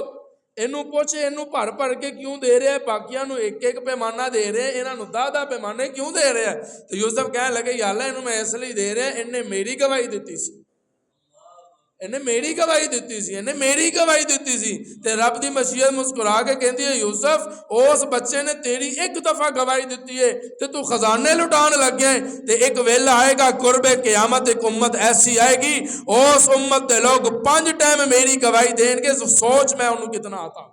Speaker 1: اینو پوچھے اینو پڑھ کے کیوں دے رہے ہیں، باقیاں نو ایک ایک پیمانہ دے رہے ہیں، انہاں نو 10 پیمانے کیوں دے رہے ہیں؟ تو یوسف کہنے لگے یا اللہ اینو میں اس لیے دے رہے ہیں، انہیں میری گواہی دیتی سی، انہیں میری گواہی دیتی سی، انہیں میری گواہی دیتی سی۔ تے رب دی مشیت مسکرا کے کہندی ہے یوسف اس بچے نے تیری ایک دفعہ گواہی دیتی ہے تے تو خزانے لٹان لگ گیا ہے، تے ایک ویلا آئے گا قرب قیامت ایک امت ایسی آئے گی اس امت دے لوگ 5 ٹائم میری گواہی دین گے۔ سوچ میں انہوں کتنا آتا،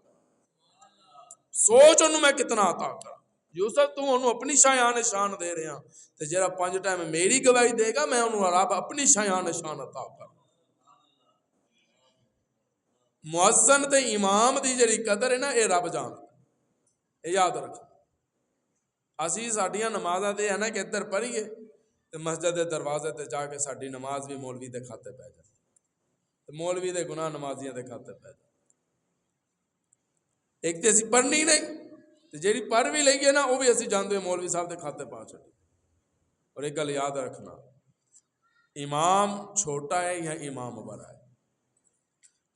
Speaker 1: سوچ انہوں میں کتنا عطا کرا۔ یوسف تو انہوں اپنی شایان شان دے رہے ہیں، تے جیڑا 5 ٹائم میری گواہی دے گا میں انہوں رب اپنی شایان شان عطا کرا۔ مؤذن تے امام دی جڑی قدر ہے نا اے رب جاندا، اے یاد رکھو۔ اسی ساڈیاں نمازاں تے ہے نا کہ ادھر پڑھیے تے مسجد دے دروازے تے جا کے ساڈی نماز بھی مولوی دے کھاتے پہ جاتی، تے مولوی دے گناہ نمازیاں دے کھاتے پہ جاتے۔ ایک تے اسی پڑھنی نہیں، تے جیڑی پڑھ بھی لئیے نا وہ بھی اسی جاندے مولوی صاحب دے کھاتے پا چھڑی۔ اور ایک گل یاد رکھنا، امام چھوٹا ہے یا امام بڑا ہے،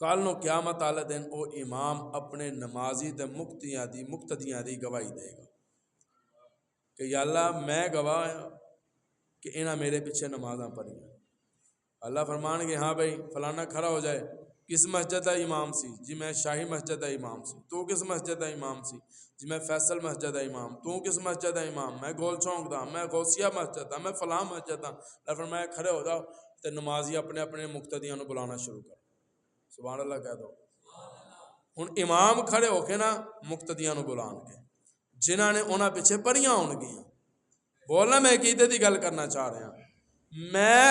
Speaker 1: کل نو قیامت والے دن او امام اپنے نمازی تے مقتدیاں دی گواہی دے گا کہ یا اللہ میں گواہ ہوں کہ انہاں میرے پیچھے نمازاں پڑھیاں، اللہ فرمان گے ہاں بھائی فلانا کھڑا ہو جائے، کس مسجد کا امام سی؟ جی میں شاہی مسجد کا امام سی۔ تو کس مسجد کا امام سی؟ جی میں فیصل مسجد کا امام۔ تو کس مسجد کا امام؟ میں گول چونک دا، میں غوثیہ مسجد دا، میں فلاں مسجد دا۔ اللہ فرمایا کھڑے ہو جاؤ تے نمازی اپنے اپنے مقتدیاں نو بلانا شروع کر۔ سبحان اللہ کہہ دو۔ ہن امام کھڑے ہو کے نا مقتدیاں نو بلان کے، جنہاں نے انہاں پیچھے پڑھیاں ہون گیاں۔ بولنا میں عقیدے دی گل کرنا چاہ رہا ہوں، میں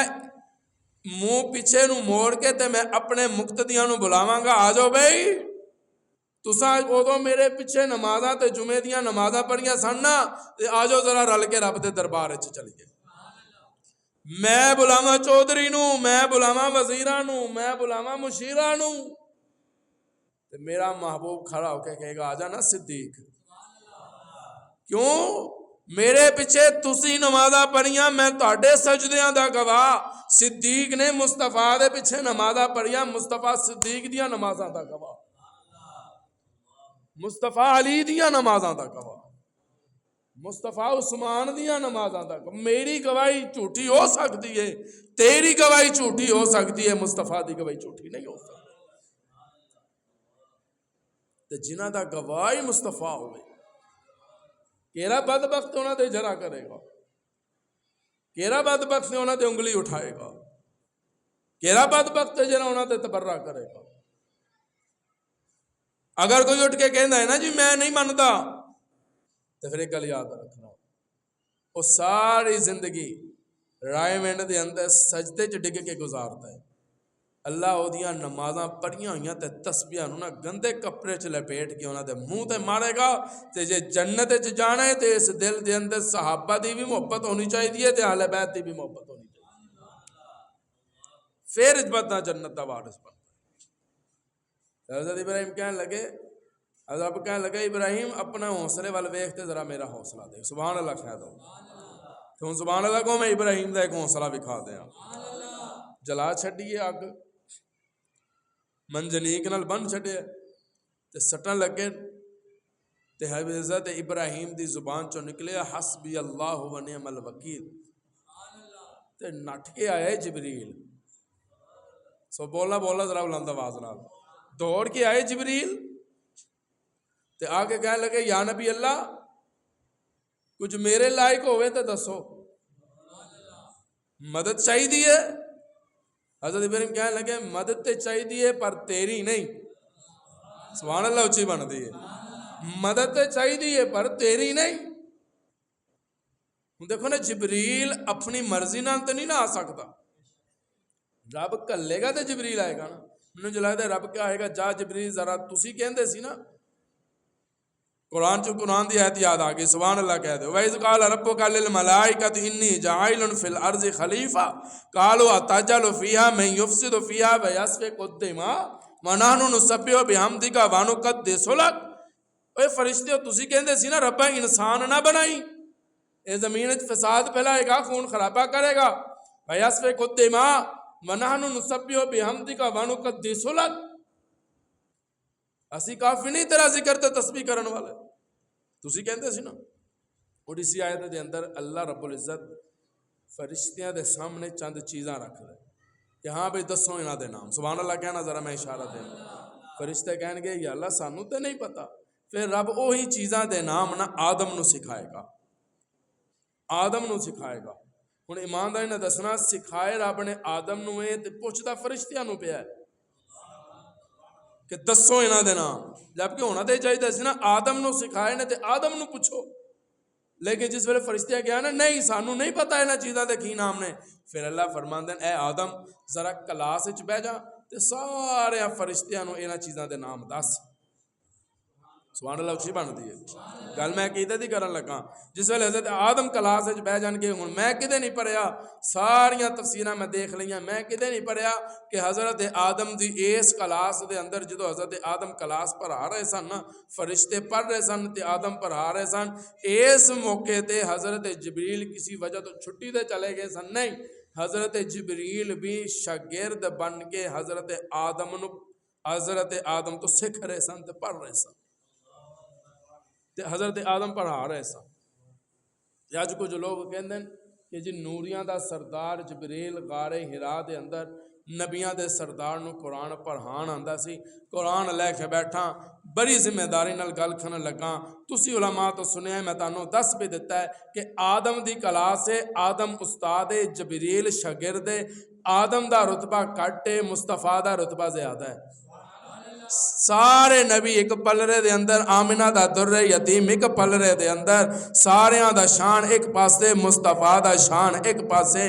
Speaker 1: منہ پیچھے نو موڑ کے تے میں اپنے مقتدیاں نو بلاواں گا، آ جاؤ بھائی تساں ادو میرے پیچھے نمازاں تے جمعے دیاں نمازاں پڑھیاں سن نا، تے آ جاؤ ذرا رل کے رب دے دربار وچ چلیے۔ میں بلاواں چودھری نو، میں بلاواں وزیراں نو، میں بلاواں مشیراں نو، تے میرا محبوب کھڑا ہو کے کہے گا آ جا نا صدیق۔ کیوں؟ میرے پیچھے تسی نمازاں پڑھیاں، میں تہاڈے سجدیاں دا گواہ۔ صدیق نے مصطفیٰ دے پیچھے نمازاں پڑھیاں، مصطفیٰ صدیق دیاں نمازاں دا گواہ، مصطفیٰ علی دیاں نمازاں دا گواہ، مصطفیٰ عثمان دیاں نمازاں دا گواہ۔ میری گواہی جھوٹی ہو سکتی ہے، تیری گواہی جھوٹی ہو سکتی ہے، مصطفیٰ دی گواہی جھوٹی نہیں ہو سکتی۔ تے جنہاں دا گواہی مصطفیٰ ہوئے، کیڑا بدبخت انہاں تے جرا کرے گا؟ کیڑا بدبخت نے انہاں تے انگلی اٹھائے گا؟ کیڑا بدبخت ہے جڑا انہاں تے تبرہ کرے گا؟ اگر کوئی اٹھ کے کہندا ہے نا جی میں نہیں مندا، تو پھر ایک گل یاد رکھنا، وہ ساری زندگی رائے منڈ دے اندر سجدے چ ڈگ کے گزارتا ہے۔ اللہ اودیاں نمازاں پڑھیاں ہوئیاں تے تسبیحاں نوں نا گندے کپڑے چ لپیٹ کے انہاں دے منہ تے مارے گا۔ تے جے جنت وچ جانا ہے تے اس دل دے اندر صحابہ دی بھی محبت ہونی چاہیے تے اہل بیت دی بھی محبت ہونی چاہیے، پھر بندہ جنت دا وارث بنتا ہے۔ حضرت ابراہیم کہنے لگے، حضرت کہنے لگے ابراہیم اپنا حوصلے وال ویکھ تے ذرا میرا حوصلہ دے۔ سبحان اللہ کہہ دو۔ تو سبحان اللہ کو میں ابراہیم دا ایک حوصلہ دکھا دیاں۔ جلا چھڈیے اگ، منجنیق نال بن چھڈے تے سٹن لگے تے حضرت ابراہیم دی زبان چوں نکلے حسبی اللہ و نعم الوکیل، تے نٹ کے آئے جبریل۔ سو بولنا بولنا ذرا بلند آواز نال، دوڑ کے آئے جبریل تے آگے کہنے لگے یا نبی اللہ کچھ میرے لائق ہوئے تے دسو، مدد چاہیے۔ حضرت ابراہیم کہنے لگے مدد تے چاہیے پر تیری نہیں۔ سبحان اللہ اچھی بن دی ہے، مدد تے چاہیے پر تیری نہیں۔ دیکھو نا جبریل اپنی مرضی نال تے نہیں نہ آ سکتا، رب کلے گا تے جبریل آئے گا نا۔ انہوں جو لگتا ہے رب کیا آئے گا، جا جبریل ذرا تسی کہندے سی نا، قرآن دی آیت یاد آ گئی، سبحان اللہ کہہ دے وَإِذْ قَالَ رَبُّكَ لِلْمَلَائِكَةِ إِنِّي جَاعِلٌ فِي الْأَرْضِ خَلِيفَةً قَالُوا أَتَجْعَلُ فِيهَا مَن يُفْسِدُ فِيهَا وَيَسْفِكُ الدِّمَاءَ وَنَحْنُ نُسَبِّحُ بِحَمْدِكَ وَنُقَدِّسُ لَكَ۔ اے فرشتے تسی کہندے سی نا ربا انسان نہ بنائی، اے زمین وچ فساد پھیلائے گا، خون خرابہ کرے گا، وَيَسْفِكُ الدِّمَاءَ وَنَحْنُ نُسَبِّحُ بِحَمْدِكَ وَنُقَدِّسُ لَكَ۔ اسی کافی نہیں تیرا ذکر تے تسبیح کرن والے، تسی کہندے سی نا۔ اور اسی آیت دے اندر اللہ رب العزت فرشتیاں دے سامنے چند چیزاں رکھ دے کہ ہاں بھئی دسو انہاں دے نام۔ سبحان اللہ کہنا ذرا میں اشارہ دیں۔ فرشتے کہن گے یا اللہ سانو تے نہیں پتا، پھر رب وہی چیزاں دے نام نہ آدم نو سکھائے گا، آدم نو سکھائے گا۔ ہن ایمانداری نے دسنا سکھائے رب نے آدم نو اے تے پوچھدا فرشتیاں نو پیا ہے کہ دسو انہاں دے نام، جبکہ ہونا تے چاہیے سی نا آدم نو سکھائے نے تے آدم نو پوچھو۔ لیکن جس ویلے فرشتے کہا نا نہیں سانو نہیں پتا انہاں چیزاں دے کی نام نے، پھر اللہ فرماندے اے آدم ذرا کلاس وچ بیٹھ جا تے سارے فرشتیاں نو انہاں چیزاں دے نام دس۔ سبحان اللہ اچھی بن دی ہے گل میں عقیدے دی کرن لگا۔ جس ویلے حضرت آدم کلاس وچ بیٹھ جان گے، ہن میں کدے نہیں پڑھیا ساریاں تفسیراں میں دیکھ لیاں، میں کدے نہیں پڑھیا کہ حضرت آدم دی اس کلاس دے اندر جدو حضرت آدم کلاس پڑھا رہے سن نا، فرشتے پڑھ رہے سن تے آدم پڑھا رہے سن، اس موقع تے حضرت جبریل کسی وجہ تو چھٹی تے چلے گئے سن، نہیں، حضرت جبریل بھی شاگرد بن کے حضرت آدم تو سکھ رہے سن تے پڑھ رہے سن تے حضرت آدم پڑھا رہے سن۔ اج کچھ لوگ کہندے کہ جی نوریاں دا سردار جبریل غار ہرا دے اندر نبیاں دے سردار نو قرآن پڑھان آندا سی، قرآن لے کے بیٹھا بڑی ذمہ داری نال گل کرن لگا۔ تسی علماء تو سنیا میں تانوں دس بھی دیتا ہے کہ آدم دی کلاس ہے، آدم استاد ہے، جبریل شاگرد ہے، آدم دا رتبہ کٹ ہے، مصطفیٰ دا رتبہ زیادہ ہے۔ سارے نبی ایک پلرے دے اندر، آمنہ دا در یتیم ایک پلرے دے اندر، ساریاں دا شان ایک پاسے، مصطفیٰ دا شان ایک پاسے۔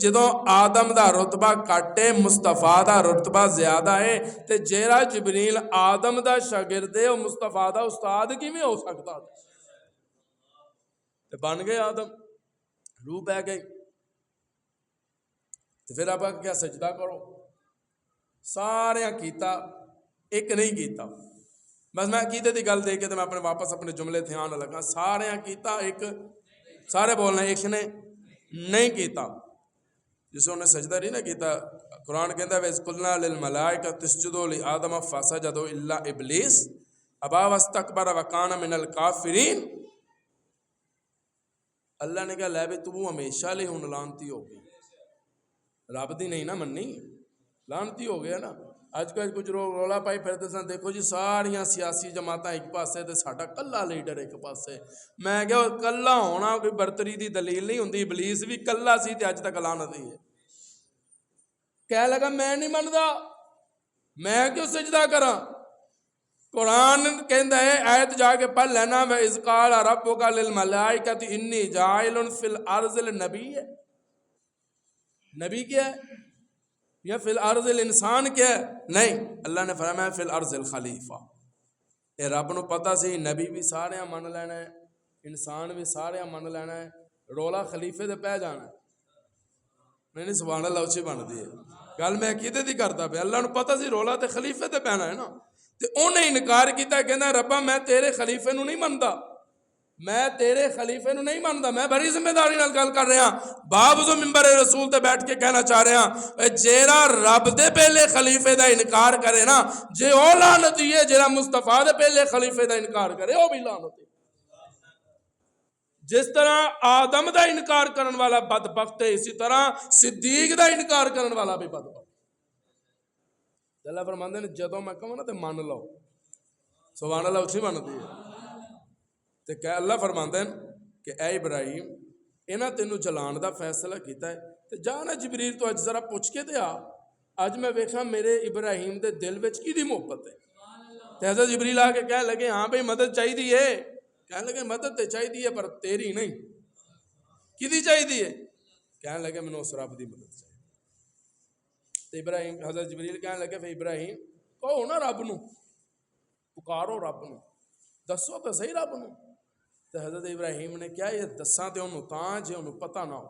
Speaker 1: جدوں آدم دا رتبہ کٹے مصطفیٰ دا رتبہ زیادہ ہے تے جیرا جبریل آدم دا شاگرد ہے اور مصطفیٰ دا استاد کیویں ہو سکتا؟ تے بن گئے آدم، روح بہ گئی۔ تے پھر آپ کیا سجدہ کرو؟ ساریاں کیتا، ایک نہیں کیتا۔ بس میں کیتے دی گل دے کے تو میں اپنے واپس اپنے جملے تھے آنے لگا۔ سارے کیتا، ایک سارے بولنا ایک نے نہیں کیتا۔ جسے انہیں سجدہ نہیں نہ کیتا، قرآن کہتا ہے وَإِذْ قُلْنَا لِلْمَلَائِكَةِ اسْجُدُوا لِآدَمَ فَسَجَدُوا إِلَّا إِبْلِيسَ أَبَىٰ وَاسْتَكْبَرَ وَكَانَ مِنَ الْكَافِرِينَ۔ اللہ نے کہا لے بھی تو ہمیشہ لے ہن لانتی ہو گئی، رب دی نہیں نہ مننی، لانتی ہو گیا نا۔ اج کل کچھ رولا پائی پھرتے سن، دیکھو جی ساریاں سیاسی جماعتاں ایک پاسے تے ساڈا کلا لیڈر ایک پاسے۔ میں کہ کلا ہونا کوئی برتری دی دلیل نہیں ہوندی، ابلیس بھی کلا سی تے اج تک لعنت ہی ہے۔ کہہ لگا میں نہیں مندا، میں کیوں سجدہ کراں؟ قرآن کہندا ہے، آیت جا کے پڑھ لینا، وَإِذْ قَالَ رَبُّكَ لِلْمَلَائِكَةِ إِنِّي جَاعِلٌ فِي الْأَرْضِ النبی ہے، نبی کیا ہے یا فی الارض الانسان کیا ہے؟ نہیں، اللہ نے فرمایا فی الارض الخلیفہ۔ اے رب نو پتہ سی نبی بھی سارے من لینا ہے، انسان بھی سارے من لینا ہے، رولا خلیفے دے پہ جانا ہے۔ نہیں سبحان اللہ اچھی بن دی ہے گل، میں کیتے دی کرتا پہ، اللہ نو پتہ سی رولا تے خلیفے تے پینا ہے نا، تے انہیں انکار کیتا، کہنا ربا میں تیرے خلیفے نو نہیں مندا، میں تیرے خلیفے نو نہیں ماندا، میں بڑی ذمہ داری نال گل کر رہا ہاں، باوجود منبر رسول تے بیٹھ کے کہنا چاہ رہا ہاں، جیرا رب دے پہلے خلیفے دا انکار کرے نا، جے او لعنتی ہے، جیرا مصطفیٰ دے پہلے خلیفے دا انکار کرے او بھی لعنتی ہے۔ جس طرح آدم دا انکار کرن والا بدبخت ہے، اسی طرح صدیق دا انکار کرن والا بھی بدبخت ہے۔ اللہ فرماندے نے جدوں میں کہوں نا تے من لو، سبحان اللہ اچھی بنتی ہے۔ تے کہ اللہ فرماندے کہ اے ابراہیم انہاں تینوں جلان دا فیصلہ کیتا ہے تے جانا جبریل تو اج ذرا پوچھ کے تے آ، اج میں ویکھاں میرے ابراہیم دے دل وچ کی دی محبت ہے۔ تے حضرت جبریل آ کے کہنے لگے ہاں بھئی مدد چاہیے ہے، کہنے لگے مدد تے چاہیے پر تیری نہیں، کی دی چاہیے؟ کہنے لگے میں اس رب دی مدد چاہیے۔ تے ابراہیم حضرت جبریل کہنے لگے پھر ابراہیم کہو نا رب نو، پکارو رب نو، دسو تو صحیح رب نو۔ تے حضرت ابراہیم نے کیا یہ دساں تے انہوں تاں جے انہوں پتہ نہ ہو،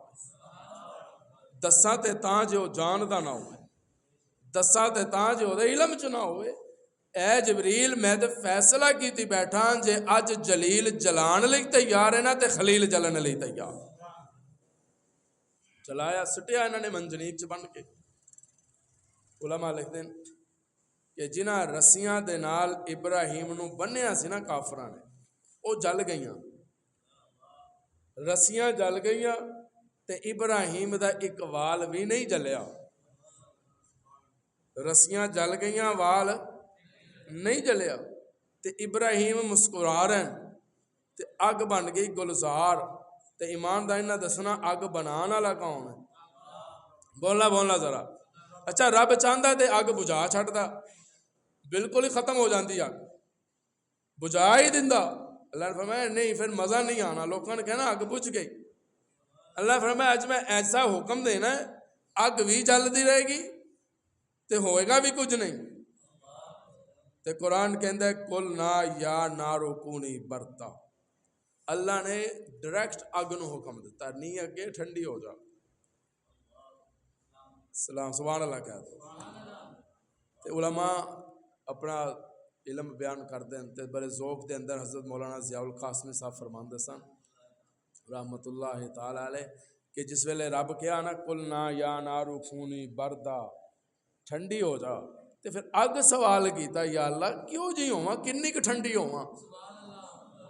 Speaker 1: دساں تے تاں جے وہ جاندا نہ ہوئے، دساں تے تاں جے وہ علم چ نہ ہوئے۔ اے جبریل میں تے فیصلہ کیتی بیٹھا جے اج جلیل جلان لئی تیار ہے نا تے خلیل جلن لئی تیار۔ چلایا سٹیا انہوں نے منجنیق چ بن کے۔ علماء لکھتے ہیں کہ جنہ رسیاں دے نال ابراہیم نو بنیا سی نا کافراں نے، وہ جل گئیاں، رسیاں جل گئیاں تے ابراہیم دا ایک وال بھی نہیں جلیا۔ رسیاں جل گئیاں، وال نہیں جلیا تے ابراہیم مسکرا رہے ہیں تے اگ بن گئی گلزار۔ تے ایمانداری نہ دسنا اگ بنان والا کون ہے؟ بولنا ذرا۔ اچھا رب چاہتا تے اگ بجھا چھڑدا، بالکل ہی ختم ہو جاندی اگ، بجھا ہی دیندا۔ اللہ نے فرمایا نہیں پھر مزہ نہیں آنا، لوگوں نے کہنا اگ بجھ گئی۔ اللہ فرمایا اج میں ایسا حکم دینا ہے اگ بھی جلدی رہے گی تے ہوئے گا بھی کچھ نہیں۔ تے قرآن کہندا ہے کل نا یا نارو کونی برتا، اللہ نے ڈائریکٹ اگ نو حکم دیتا نہیں اگے ٹھنڈی ہو جا۔ سلام سبحان اللہ کہتے تے علماء اپنا علم بیان کرتے ہیں تے بڑے ذوق دے اندر حضرت مولانا ضیاء القاسمی صاحب فرماندے سن رحمت اللہ تعالی علیہ کہ جس ویلے رب کہا نا کل نا یا نارو کونی بردا، ٹھنڈی ہو جا، تے پھر اگ سوال کیتا یا اللہ کیوں جی ہوواں، کنی کہ ٹھنڈی ہوواں،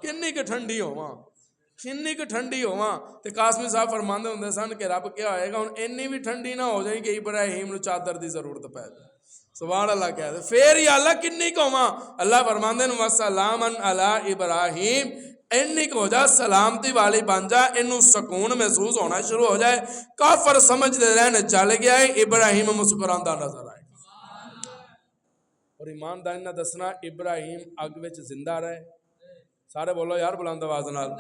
Speaker 1: کنی کہ ٹھنڈی ہوواں؟ ਕਿੰਨੀ ਕੁ ਠੰਡੀ ਹੋਵਾਂ। ਤੇ ਕਾਸਮੀ ਸਾਹਿਬ ਫਰਮਾਉਂਦੇ ਹੁੰਦੇ ਸਨ ਕਿ ਰੱਬ ਕਿਹਾ ਹੋਏਗਾ ਹੁਣ ਇੰਨੀ ਵੀ ਠੰਡੀ ਨਾ ਹੋ ਜਾਏ ਕਿ ਇਬਰਾਹੀਮ ਨੂੰ ਚਾਦਰ ਦੀ ਜ਼ਰੂਰਤ ਪੈ ਜਾਏ। ਸੁਭਾਨ ਅੱਲਾਹ ਕਹਿ ਫੇਰ ਹੀ ਅੱਲਾ ਕਿੰਨੀ ਕੁ ਹੋਵਾਂ। ਅੱਲਾਹ ਫਰਮਾਉਂਦੇ ਨੇ ਵਸਲਾਮਨ ਅਲਾ ਇਬਰਾਹੀਮ, ਇੰਨੀ ਕੁ ਹੋ ਜਾ ਸਲਾਮਤੀ ਵਾਲੀ ਬਣ ਜਾ, ਇਹਨੂੰ ਸਕੂਨ ਮਹਿਸੂਸ ਹੋਣਾ ਸ਼ੁਰੂ ਹੋ ਜਾਏ। ਕਾਫਰ ਸਮਝਦੇ ਰਹਿਣ ਚੱਲ ਗਿਆ ਹੈ, ਇਬਰਾਹੀਮ ਮੁਸਕਰਾਉਂਦਾ ਨਜ਼ਰ ਆਏ। ਔਰ ਈਮਾਨਦਾਰੀ ਨਾਲ ਦੱਸਣਾ ਇਬਰਾਹੀਮ ਅੱਗ ਵਿੱਚ ਜ਼ਿੰਦਾ ਰਹੇ। ਸਾਰੇ ਬੋਲੋ ਯਾਰ ਬੁਲੰਦ ਆਵਾਜ਼ ਨਾਲ।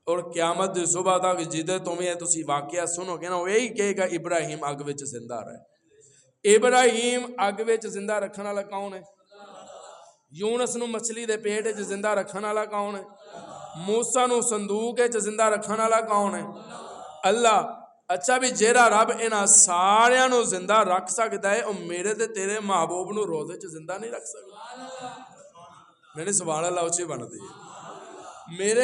Speaker 1: ਔਰ ਕਿਆਮਤ ਦੀ ਸੁਬਹ ਤੱਕ ਜਿਹਦੇ ਤੋਂ ਵੀ ਇਹ ਤੁਸੀਂ ਵਾਕਿਆ ਸੁਣੋਗੇ ਨਾ, ਉਹ ਇਹੀ ਕਹੇਗਾ ਇਬਰਾਹੀਮ ਅੱਗ ਵਿੱਚ ਜ਼ਿੰਦਾ ਰਹੇ। ਇਬਰਾਹੀਮ ਅੱਗ ਵਿੱਚ ਜ਼ਿੰਦਾ ਰੱਖਣ ਵਾਲਾ ਕੌਣ ਹੈ? ਯੂਨਸ ਨੂੰ ਮਛਲੀ ਦੇ ਪੇਟ ਵਿੱਚ ਜ਼ਿੰਦਾ ਰੱਖਣ ਵਾਲਾ ਕੌਣ ਹੈ? ਮੂਸਾ ਨੂੰ ਸੰਦੂਕ ਵਿੱਚ ਜ਼ਿੰਦਾ ਰੱਖਣ ਵਾਲਾ ਕੌਣ ਹੈ? ਅੱਲਾਹ। ਅੱਛਾ ਵੀ ਜਿਹੜਾ ਰੱਬ ਇਹਨਾਂ ਸਾਰਿਆਂ ਨੂੰ ਜ਼ਿੰਦਾ ਰੱਖ ਸਕਦਾ ਹੈ, ਉਹ ਮੇਰੇ ਤੇ ਤੇਰੇ ਮਹਬੂਬ ਨੂੰ ਰੋਜ਼ੇ 'ਚ ਜ਼ਿੰਦਾ ਨਹੀਂ ਰੱਖ ਸਕਦਾ? ਮੇਰੇ ਸੁਭਾਨ ਅੱਲਾਹ ਉੱਚੀ ਬਣਦੀ ਹੈ। ਮੇਰੇ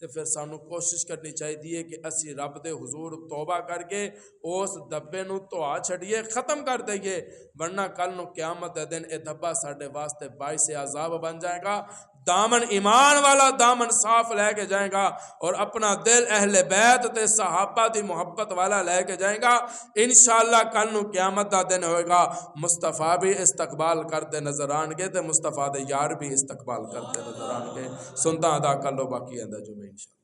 Speaker 1: تو پھر سانو کوشش کرنی چاہیے کہ اسی رب دے حضور توبہ کر کے اس دبے نو دھوا چھڑیے، ختم کر دئیے، ورنہ کل نو قیامت دے دن اے دبا ساڈے واسطے باعث عذاب بن جائے گا۔ دامن ایمان والا دامن صاف لے کے جائے گا اور اپنا دل اہل بیت تے صحابہ دی محبت والا لے کے جائے گا۔ انشاءاللہ کل نو قیامت دا دن ہوئے گا، مصطفیٰ بھی استقبال کرتے نظر آن گے تے مصطفیٰ دے یار بھی استقبال کرتے نظر آن گے۔ سنتا ادا کر لو، باقی اندہ جمعہ انشاءاللہ۔